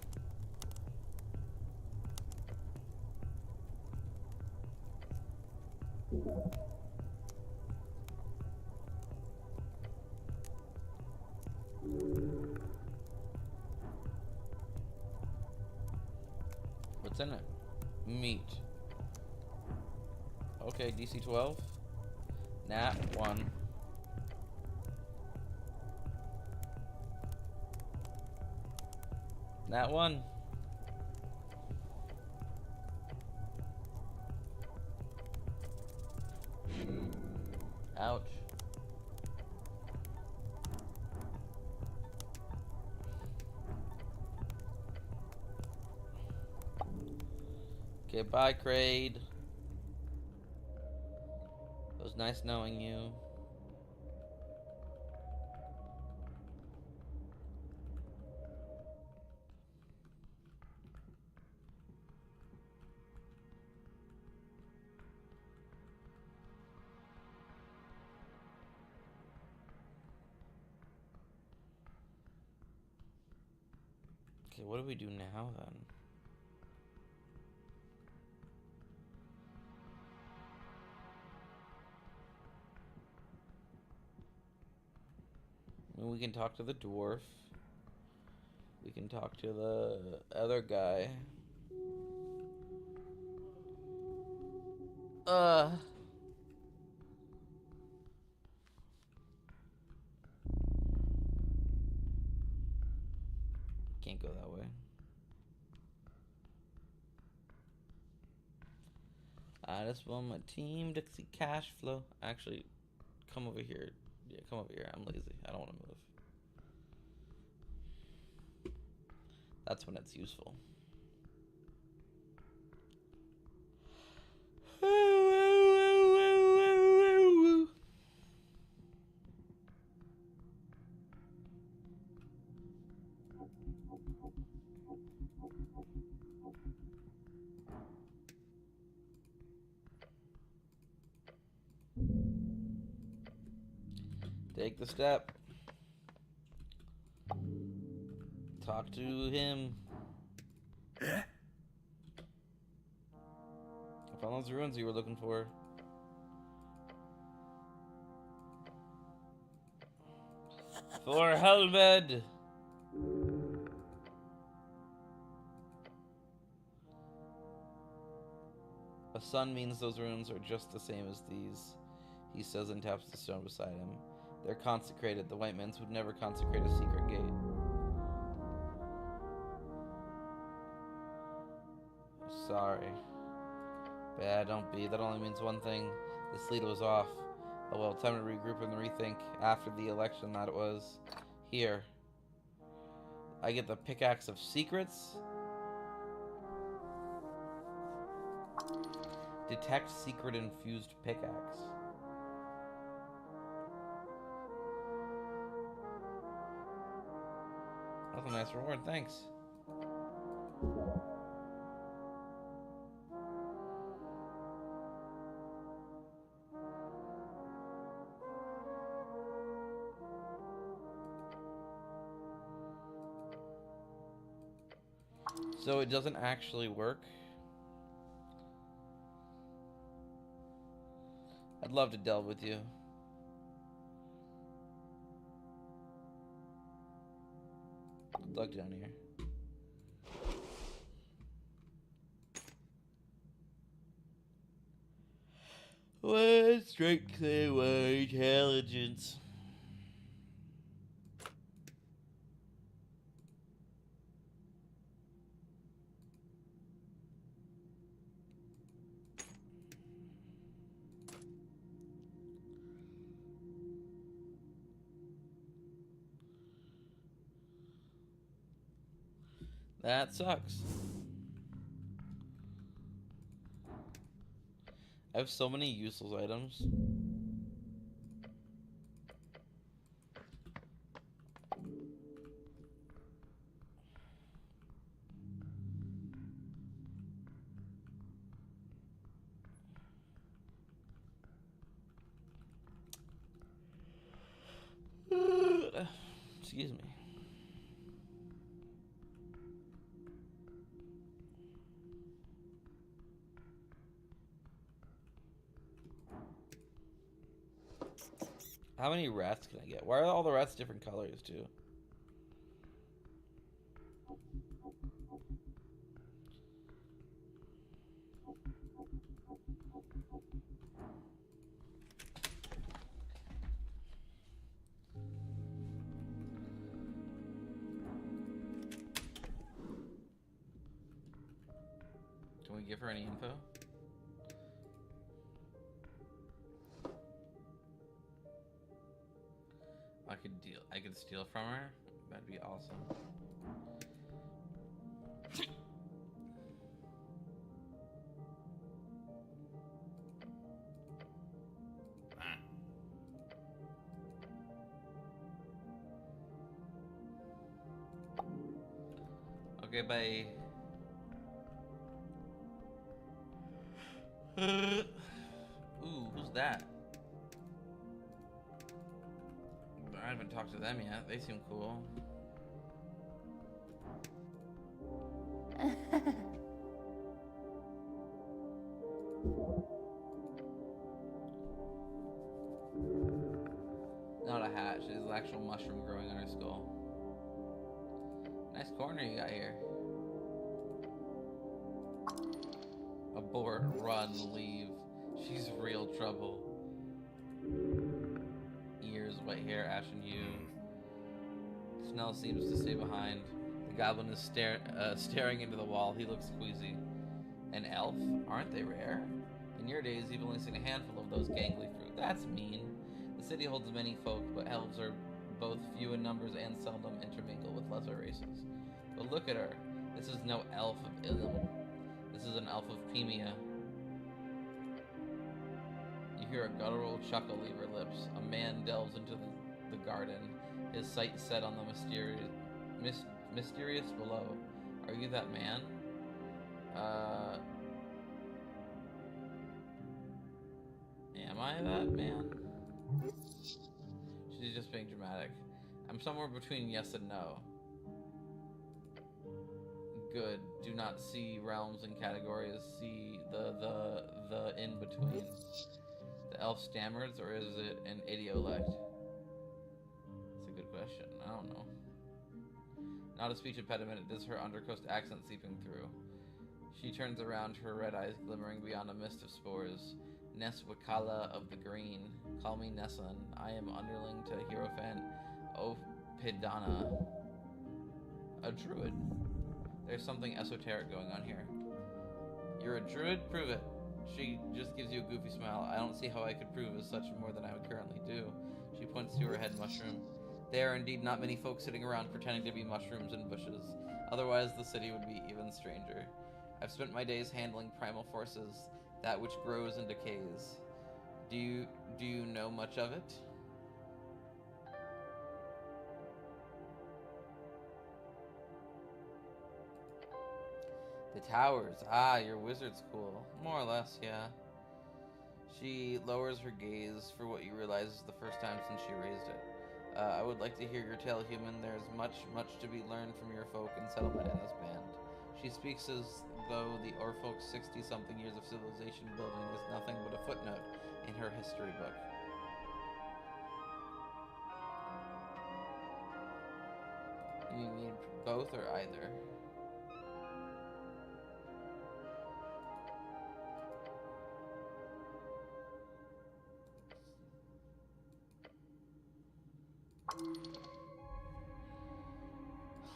What's in it? Meat. Okay, DC 12. Nat 1. Nat 1. Ouch. Okay, bye, Kraid. It was nice knowing you. Okay, what do we do now then? I mean, we can talk to the dwarf. We can talk to the other guy. Can't go that way. I just want my team to see cash flow. Actually, come over here. Yeah, come over here. I'm lazy. I don't want to move. That's when it's useful. Take the step. Talk to him. I found those ruins you were looking for. For Helved. A son means those runes are just the same as these. he says and taps the stone beside him. They're consecrated. The white men's would never consecrate a secret gate. Sorry. Bad, don't be. That only means one thing. This lead was off. Oh well, time to regroup and rethink. After the election, that it was. Here. I get the pickaxe of secrets. Detect secret infused pickaxe. That's a nice reward, thanks. So it doesn't actually work. I'd love to delve with you. Good luck down here. What strictly my intelligence? That sucks. I have so many useless items. Excuse me. How many rats can I get? Why are all the rats different colors, too? Can we give her any info? I could steal from her. That'd be awesome. Okay, bye. Ooh, who's that? I haven't talked to them yet. They seem cool. Not a hat. She's an actual mushroom growing on her skull. Nice corner you got here. Abort, run, leave. She's real trouble. Ears, white hair, ashen hue. Snell seems to stay behind. The goblin is staring into the wall. He looks queasy. An elf? Aren't they rare? In your days, you've only seen a handful of those gangly fruit. That's mean. The city holds many folk, but elves are both few in numbers and seldom intermingle with lesser races. But look at her. This is no elf of Ilum. This is an elf of Pemia. You hear a guttural chuckle leave her lips. A man delves into the garden, his sight set on the mysterious below. Are you that man? Am I that man? She's just being dramatic. I'm somewhere between yes and no. Good. Do not see realms and categories. See the in between. The elf stammers, or is it an idiolect? That's a good question. I don't know. Not a speech impediment. It is her undercoast accent seeping through. She turns around, her red eyes glimmering beyond a mist of spores. Neswakala of the Green. Call me Nessun. I am underling to Hierophant Opidana, a druid. There's something esoteric going on here. You're a druid? Prove it. She just gives you a goofy smile. I don't see how I could prove as such more than I would currently do. She points to her head mushroom. There are indeed not many folks sitting around pretending to be mushrooms and bushes. Otherwise, the city would be even stranger. I've spent my days handling primal forces, that which grows and decays. Do you know much of it? The towers. Ah, your wizard school. More or less, yeah. She lowers her gaze for what you realize is the first time since she raised it. I would like to hear your tale, human. There's much to be learned from your folk and settlement in this band. She speaks as though the Orfolk's 60-something years of civilization building is nothing but a footnote in her history book. You mean both or either?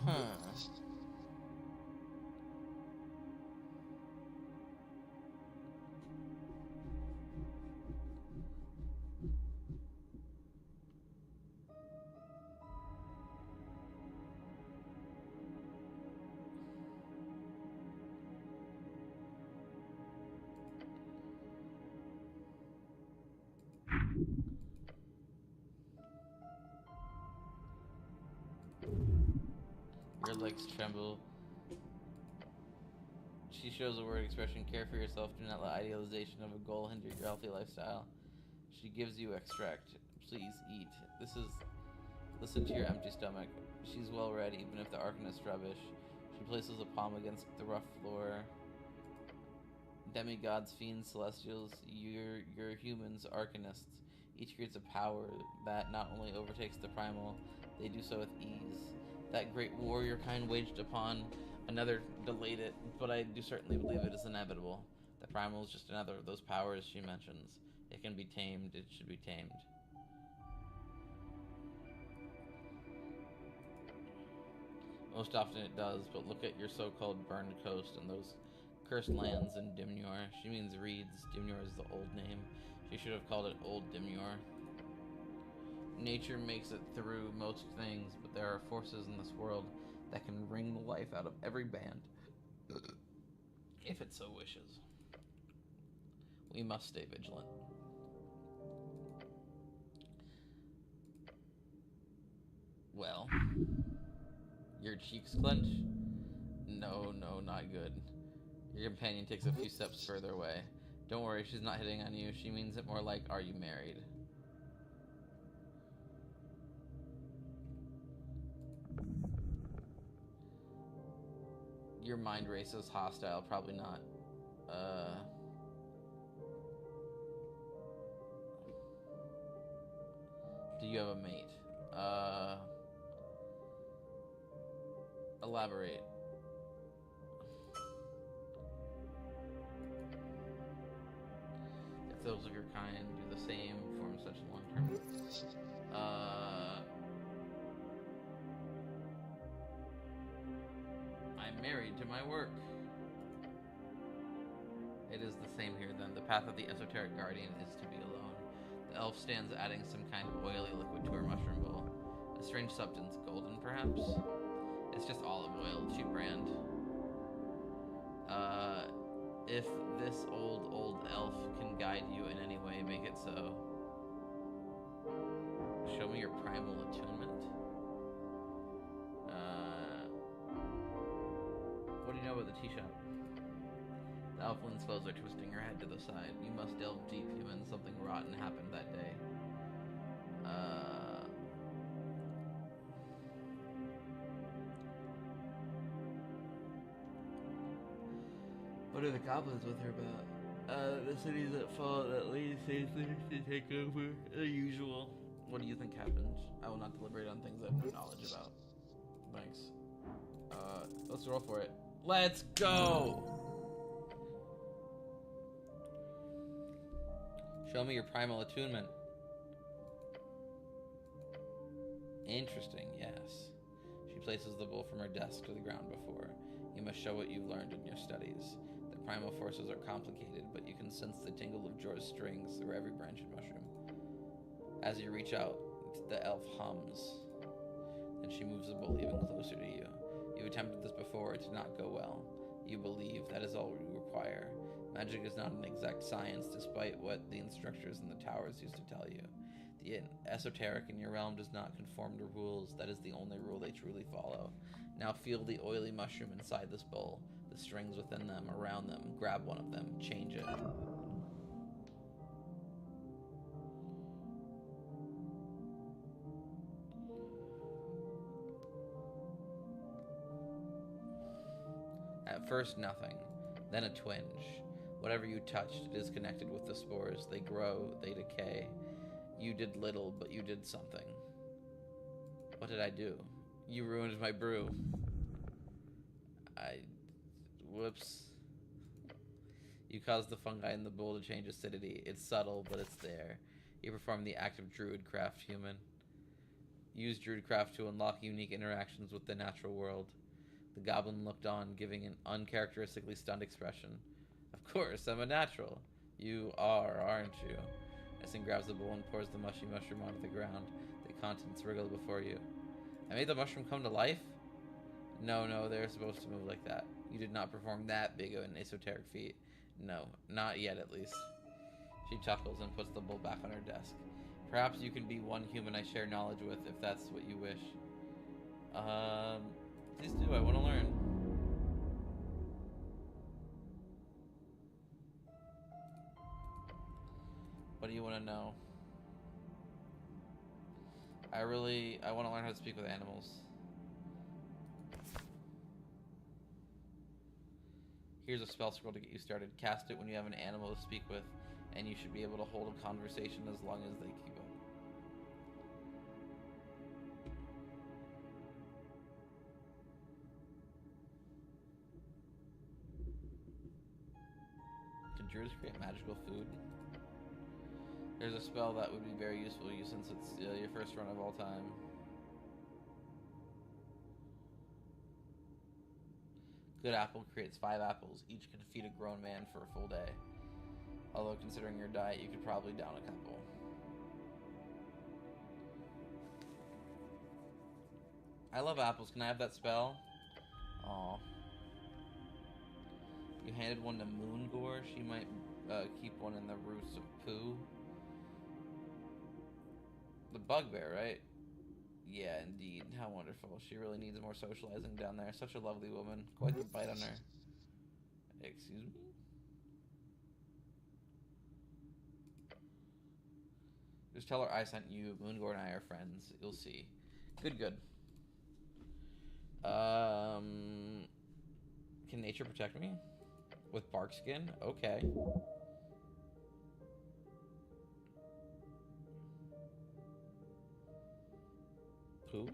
Huh. Your legs tremble. She shows a word expression. Care for yourself. Do not let idealization of a goal hinder your healthy lifestyle. She gives you extract. Please eat. Listen to your empty stomach. She's well read, even if the Arcanist's rubbish. She places a palm against the rough floor. Demigods, fiends, celestials, your humans, Arcanists. Each creates a power that not only overtakes the primal, they do so with ease. That great warrior kind waged upon another delayed it, but I do certainly believe it is inevitable. The primal is just another of those powers she mentions. It can be tamed, it should be tamed. Most often it does, but look at your so-called burned coast and those cursed lands in Dimnor. She means reeds. Dimnor is the old name. She should have called it Old Dimnor. Nature makes it through most things, but there are forces in this world that can wring the life out of every band, if it so wishes. We must stay vigilant. Well, your cheeks clench? No, not good. Your companion takes a few steps further away. Don't worry, she's not hitting on you. She means it more like, are you married? Your mind races hostile, probably not. Do you have a mate? Elaborate. If those of your kind do the same, form such long-term. I'm married to my work. It is the same here then. The path of the esoteric guardian is to be alone. The elf stands adding some kind of oily liquid to her mushroom bowl. A strange substance, golden perhaps? It's just olive oil, cheap brand. If this old elf can guide you in any way, make it so. Show me your primal attunement. What do you know about the tea shop? The Elflin's foes are twisting her head to the side. You must delve deep, human. Something rotten happened that day. What are the goblins with her about? The cities that fall that lady saves to take over. The usual. What do you think happened? I will not deliberate on things I have no knowledge about. Thanks. Let's roll for it. Let's go! Show me your primal attunement. Interesting, yes. She places the bowl from her desk to the ground before. You must show what you've learned in your studies. The primal forces are complicated, but you can sense the tingle of Jor's strings through every branch and mushroom. As you reach out, the elf hums. Then she moves the bowl even closer to you. You've attempted this before, it did not go well. You believe that is all you require. Magic is not an exact science, despite what the instructors in the towers used to tell you. The esoteric in your realm does not conform to rules. That is the only rule they truly follow. Now feel the oily mushroom inside this bowl, the strings within them, around them. Grab one of them, change it. At first, nothing. Then a twinge. Whatever you touched, it is connected with the spores. They grow, they decay. You did little, but you did something. What did I do? You ruined my brew. Whoops. You caused the fungi in the bowl to change acidity. It's subtle, but it's there. You perform the act of druidcraft, human. Use druidcraft to unlock unique interactions with the natural world. The goblin looked on, giving an uncharacteristically stunned expression. Of course, I'm a natural. You are, aren't you? Essen grabs the bowl and pours the mushy mushroom onto the ground. The contents wriggle before you. I made the mushroom come to life? No, they're supposed to move like that. You did not perform that big of an esoteric feat. No, not yet at least. She chuckles and puts the bowl back on her desk. Perhaps you can be one human I share knowledge with if that's what you wish. Please do, I want to learn. What do you want to know? I want to learn how to speak with animals. Here's a spell scroll to get you started. Cast it when you have an animal to speak with, and you should be able to hold a conversation as long as they keep up. Can druids create magical food? There's a spell that would be very useful to you since it's your first run of all time. Good apple creates 5 apples. Each can feed a grown man for a full day. Although considering your diet, you could probably down a couple. I love apples. Can I have that spell? Aw. You handed one to Moongore. She might keep one in the roots of Pooh. The bugbear, right? Yeah, indeed. How wonderful. She really needs more socializing down there. Such a lovely woman. Quite the bite on her. Excuse me? Just tell her I sent you. Moongore and I are friends. You'll see. Good. Can nature protect me? With bark skin? Okay. Pooh?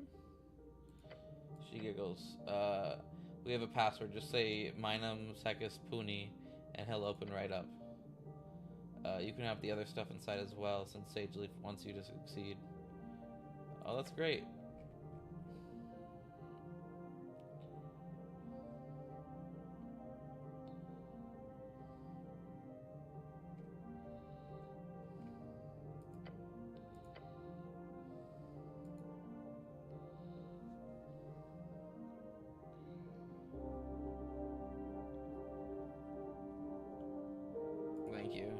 She giggles. We have a password. Just say Minum Secus Puni and he'll open right up. You can have the other stuff inside as well since Sageleaf wants you to succeed. Oh, that's great. Thank you.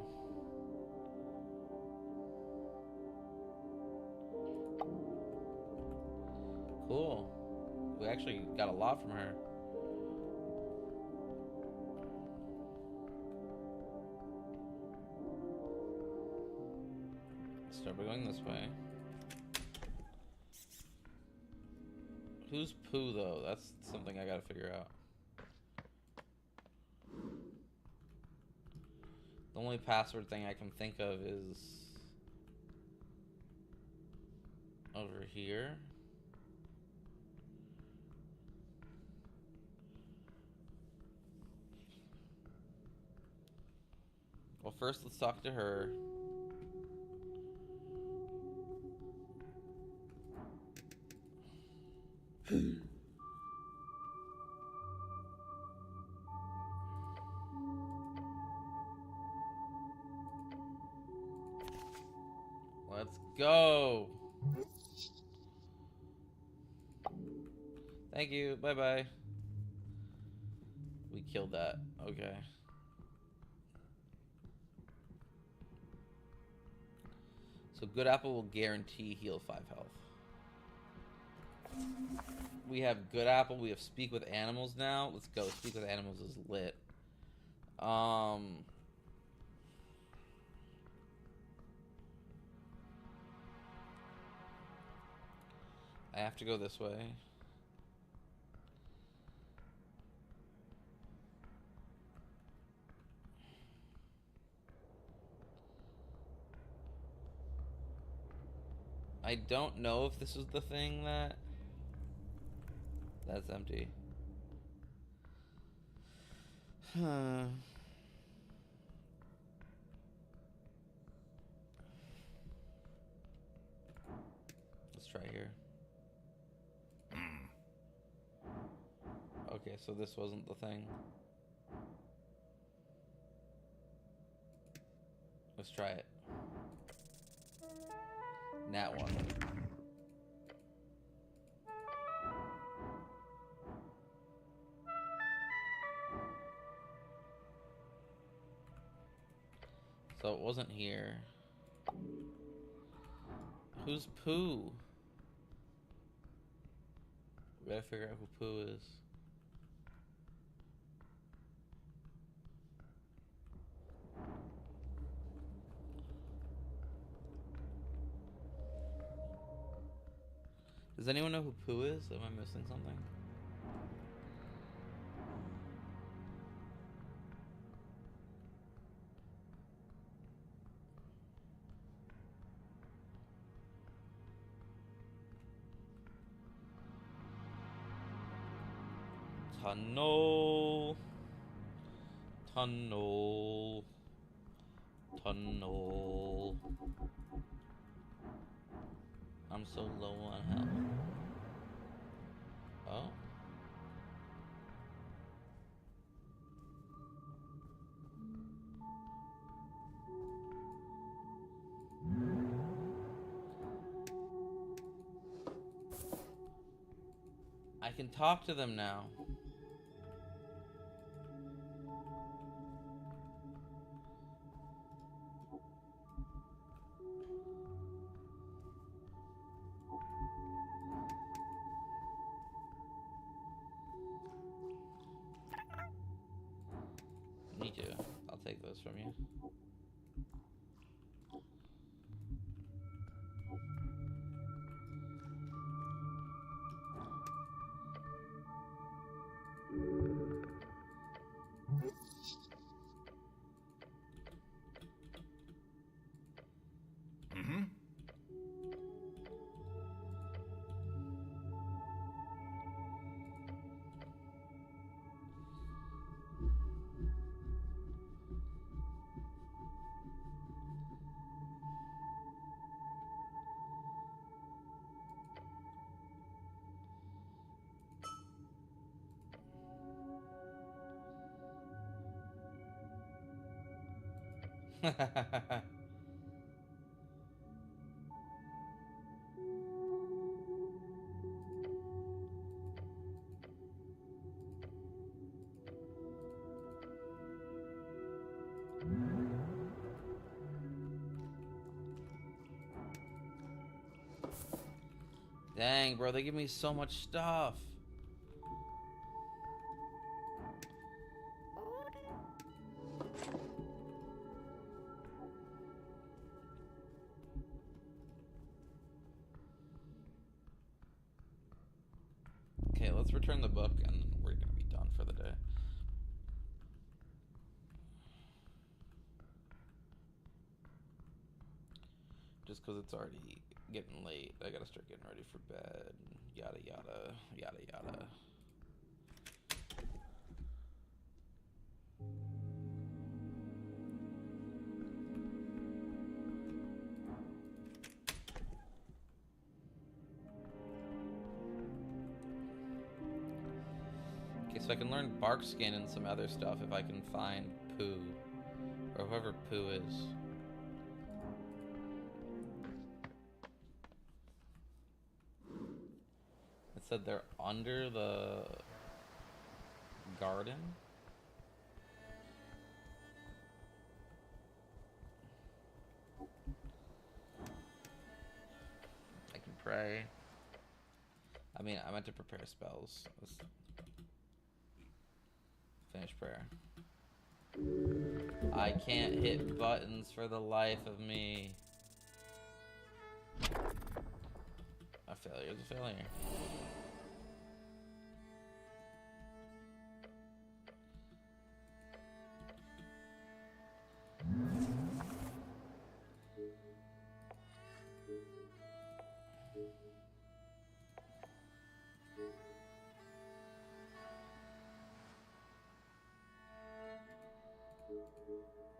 Cool. We actually got a lot from her. Start by going this way. Who's Pooh though? That's something I gotta figure out. The only password thing I can think of is over here. Well, first let's talk to her. Let's go. Thank you. Bye bye. We killed that. Okay. So good apple will guarantee heal 5 health. We have good apple. We have speak with animals now. Let's go. Speak with animals is lit. I have to go this way. I don't know if this is the thing that... That's empty. Huh. Let's try here. Okay, so this wasn't the thing. Let's try it. Nat one. So it wasn't here. Who's Pooh? We gotta figure out who Pooh is. Does anyone know who Pooh is? Am I missing something? Tunnel. Tunnel. Tunnel. I'm so low on health. Oh. I can talk to them now. Me too. I'll take those from you. Dang, bro, they give me so much stuff. Okay, let's return the book and we're gonna be done for the day. Just because it's already getting late, I gotta start getting ready for bed. Yada yada, yada yada. Okay, so I can learn bark skin and some other stuff if I can find Pooh. Or whoever Pooh is. Said they're under the garden. I can pray. I mean, I meant to prepare spells. Let's finish prayer. I can't hit buttons for the life of me. A failure is a failure.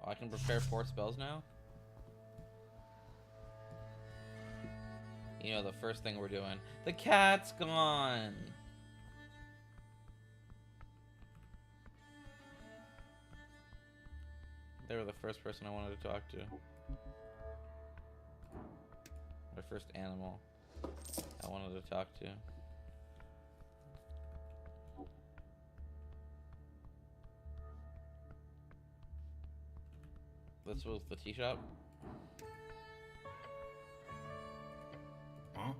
Oh, I can prepare 4 spells now? You know, the first thing we're doing. The cat's gone! They were the first person I wanted to talk to. My first animal I wanted to talk to. This was the tea shop. Huh?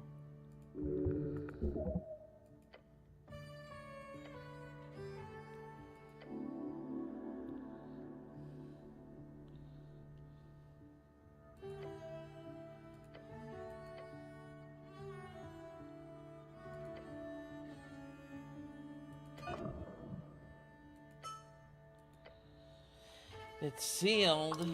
It's sealed.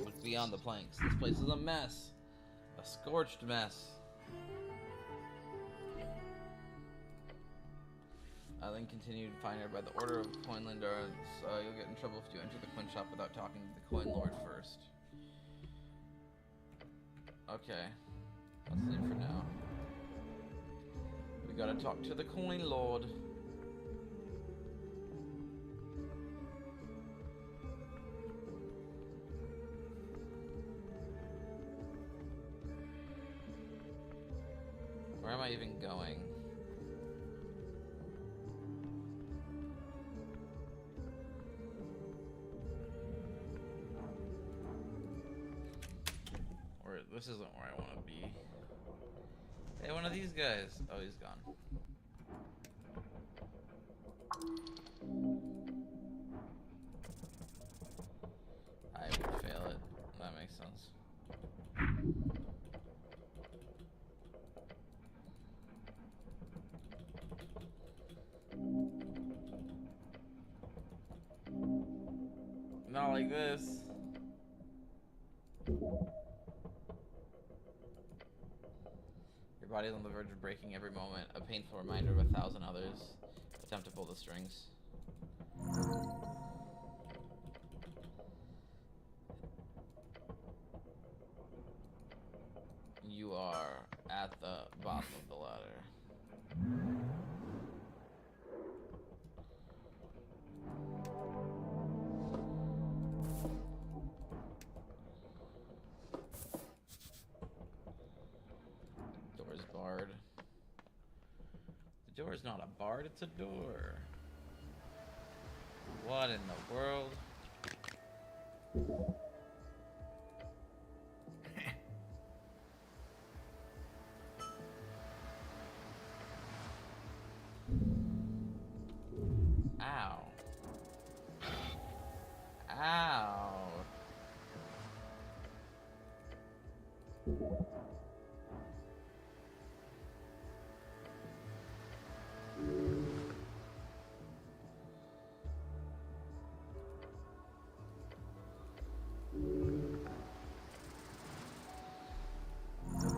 Look beyond the planks. This place is a mess. A scorched mess. I then continued to find her by the order of Coinlander, so you'll get in trouble if you enter the coin shop without talking to the coin lord first. Okay. That's it for now. We gotta talk to the coin lord. Where am I even going? Or this isn't where I want to be. Hey, one of these guys. Oh, he's gone. I would fail it. That makes sense. Not like this. Your body is on the verge of breaking every moment, a painful reminder of 1,000 others. Attempt to pull the strings. You are at the bottom of the ladder. Door's barred. The door's not a barred, it's a door. What in the world? Ow. Ow.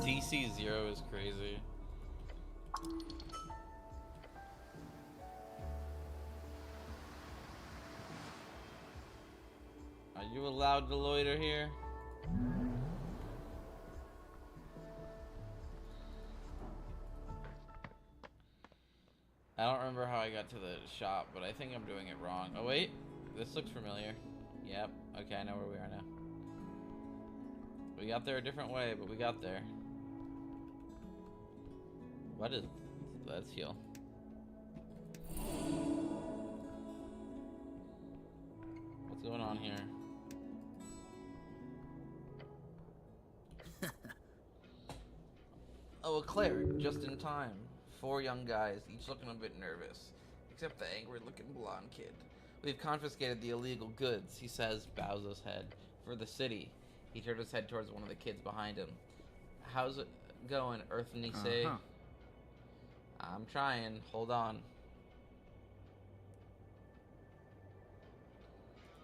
DC0 is crazy. Are you allowed to loiter here? I don't remember how I got to the shop, but I think I'm doing it wrong. Oh wait, this looks familiar. Yep, okay, I know where we are now. We got there a different way, but we got there. What is... Let's heal. What's going on here? Oh, a cleric, just in time. 4 young guys, each looking a bit nervous. Except the angry-looking blonde kid. We've confiscated the illegal goods, he says, bows his head. For the city. He turned his head towards one of the kids behind him. How's it going, Earth Nisei? I'm trying. Hold on.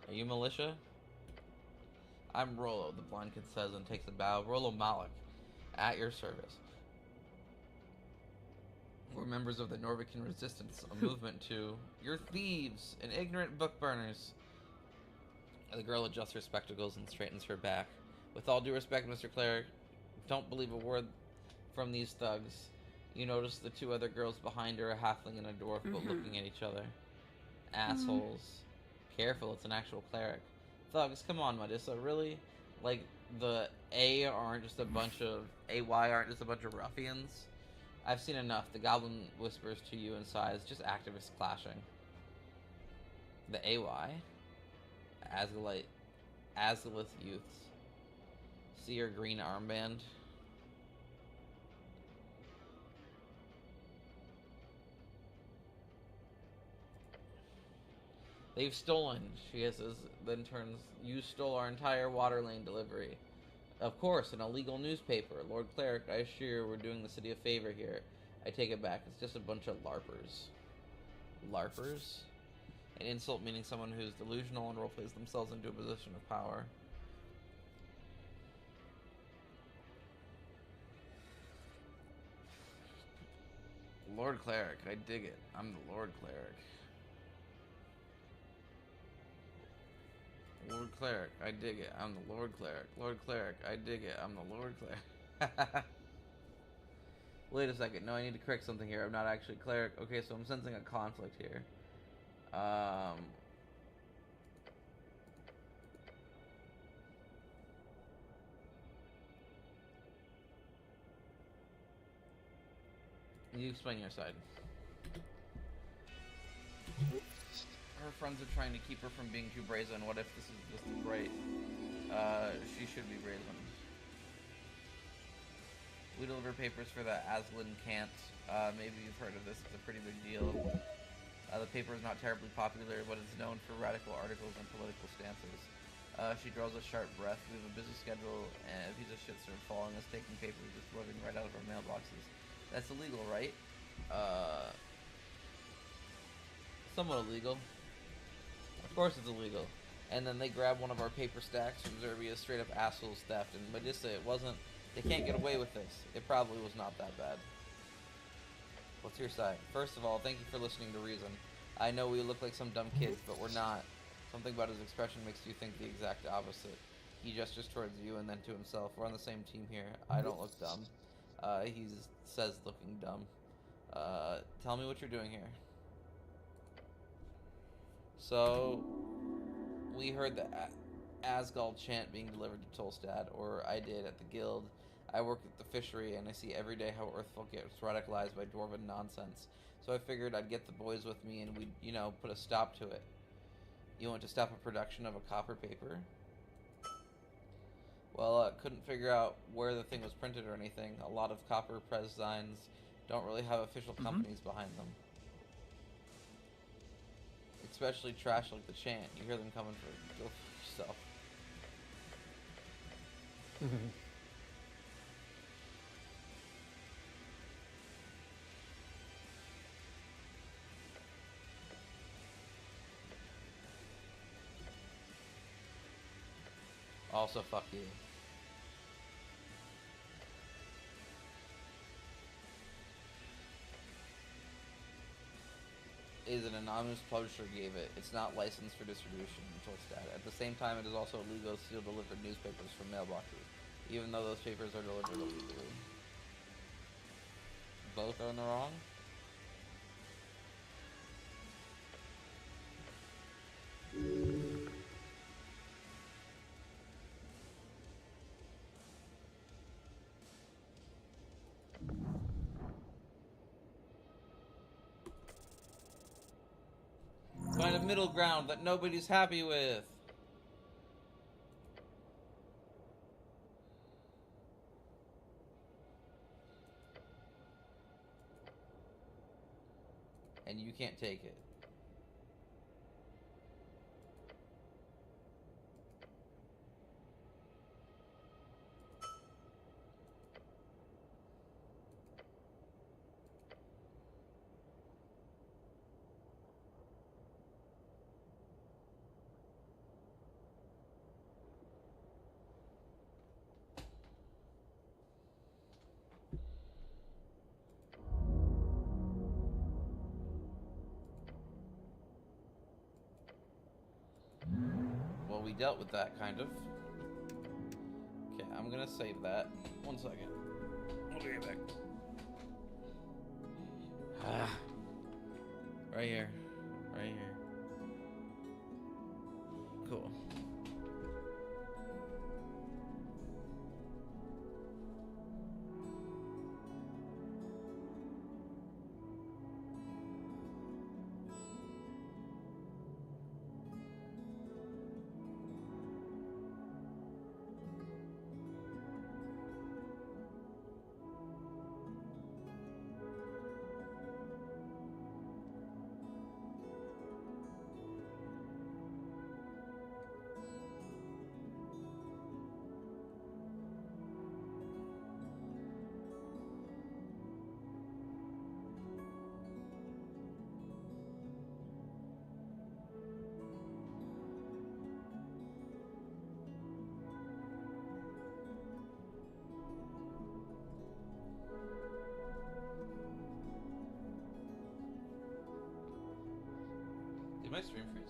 Are you militia? I'm Rollo, the blonde kid says and takes a bow. Rollo Malik, at your service. We're members of the Norvican Resistance, a movement to... You're thieves and ignorant book burners. The girl adjusts her spectacles and straightens her back. With all due respect, Mr. Cleric, don't believe a word from these thugs. You notice the 2 other girls behind her, a halfling and a dwarf, but looking at each other. Assholes. Careful, it's an actual cleric. Thugs, come on, Medusa, really? Like, the AY aren't just a bunch of ruffians? I've seen enough. The goblin whispers to you in sighs, just activists clashing. The AY? Azalith youths. See your green armband? They've stolen, she says, then turns, you stole our entire water lane delivery. Of course, an illegal newspaper. Lord Cleric, I assure you we're doing the city a favor here. I take it back, it's just a bunch of LARPers. LARPers? An insult meaning someone who's delusional and roleplays themselves into a position of power. Lord Cleric, I dig it. I'm the Lord Cleric. Lord Cleric, I dig it. I'm the Lord Cleric. Lord Cleric, I dig it. I'm the Lord Cleric. Wait a second. No, I need to correct something here. I'm not actually Cleric. Okay, so I'm sensing a conflict here. You explain your side. Her friends are trying to keep her from being too brazen. What if this is just right? She should be brazen. We deliver papers for the Aslan Cant. Maybe you've heard of this. It's a pretty big deal. The paper is not terribly popular, but it's known for radical articles and political stances. She draws a sharp breath. We have a busy schedule, and a piece of shit started following us, taking papers just floating right out of our mailboxes. That's illegal, right? Somewhat illegal. Of course it's illegal. And then they grab one of our paper stacks from Zerbia's straight up assholes theft. And Medusa, it wasn't... They can't get away with this. It probably was not that bad. What's your side? First of all, thank you for listening to Reason. I know we look like some dumb kids, but we're not. Something about his expression makes you think the exact opposite. He gestures towards you and then to himself. We're on the same team here. I don't look dumb. He says looking dumb. Tell me what you're doing here. So, we heard the Asgald chant being delivered to Tolstad, or I did at the guild. I work at the fishery, and I see every day how Earthfolk gets radicalized by dwarven nonsense. So I figured I'd get the boys with me, and we'd, you know, put a stop to it. You want to stop a production of a copper paper? Well, couldn't figure out where the thing was printed or anything. A lot of copper press signs don't really have official companies behind them. Especially trash like the chant. You hear them coming for... Go for yourself. Also, fuck you. Is an anonymous publisher gave it. It's not licensed for distribution until stat. At the same time, it is also illegal to steal delivered newspapers from mailboxes, even though those papers are delivered illegally. Both are in the wrong? middle ground that nobody's happy with. And you can't take it. Well, we dealt with that, kind of. Okay, I'm gonna save that. 1 second. I'll be right back. Right here. Right here. Cool. Did my stream freeze?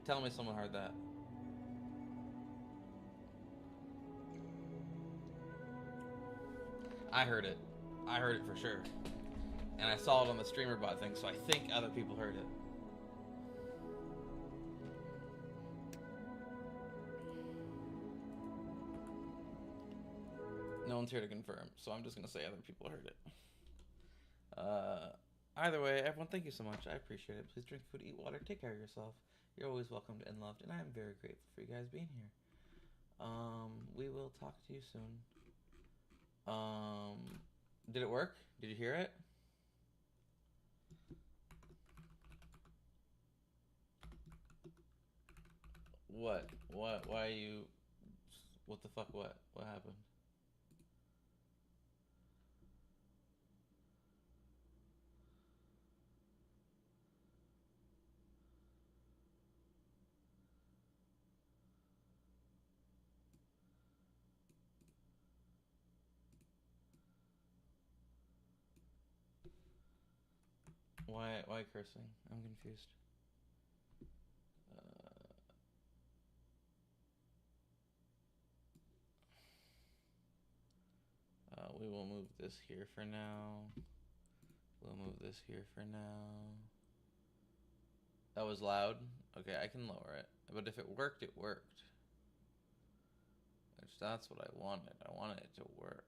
Tell me someone heard that. I heard it. I heard it for sure. And I saw it on the streamer bot thing, so I think other people heard it. No one's here to confirm, so I'm just gonna say other people heard it. Either way, everyone, thank you so much. I appreciate it. Please drink food, eat water, take care of yourself. You're always welcomed and loved, and I am very grateful for you guys being here. We will talk to you soon. Did it work? Did you hear it? What? What? Why are you... What the fuck? What? What happened? Why cursing? I'm confused. We will move this here for now. We'll move this here for now. That was loud? Okay, I can lower it. But if it worked, it worked. Which, that's what I wanted. I wanted it to work.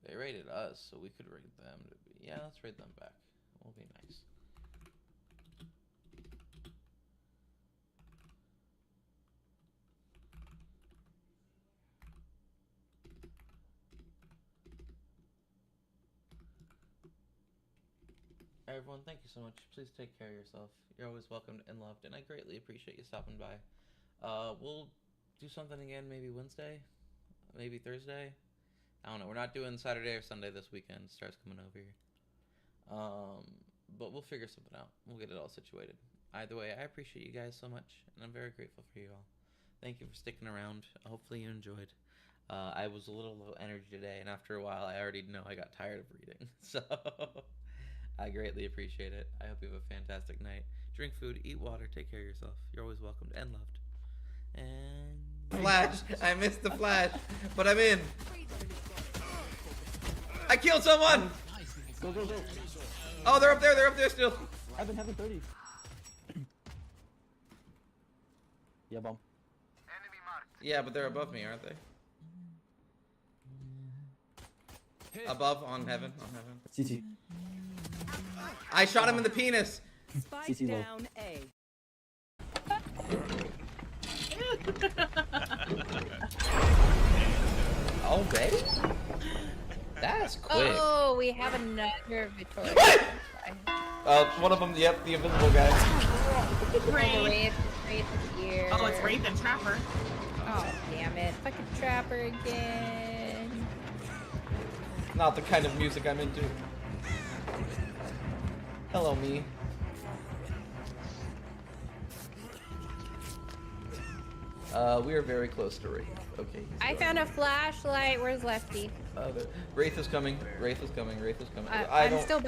They rated us, so we could rate them to be... Yeah, let's rate them back. We'll be nice. Everyone, thank you so much. Please take care of yourself. You're always welcomed and loved, and I greatly appreciate you stopping by. We'll do something again maybe Wednesday, maybe Thursday. I don't know. We're not doing Saturday or Sunday this weekend. Star's coming over here. But we'll figure something out. We'll get it all situated. Either way, I appreciate you guys so much, and I'm very grateful for you all. Thank you for sticking around. Hopefully you enjoyed. I was a little low energy today, and after a while, I already know I got tired of reading. So I greatly appreciate it. I hope you have a fantastic night. Drink food, eat water, take care of yourself. You're always welcomed and loved. And flash. I missed the flash, but I'm in. I killed someone. Go, go, go. Oh, they're up there. They're up there still. Heaven, 30. Yeah, bomb. Yeah, but they're above me, aren't they? Above, on heaven, on heaven. CT. I shot him in the penis. Spike CC low. down A. Already? That's quick. Oh, we have another Victoria. What? One of them, yep, the invisible guy. Wraith is here. Oh, it's Wraith and Trapper. Oh, damn it. Fucking Trapper again. Not the kind of music I'm into. Hello, me. We are very close to Wraith. Okay. he's I going. found a flashlight. Where's Lefty? Wraith is coming. Wraith is coming. Wraith is coming. I'm still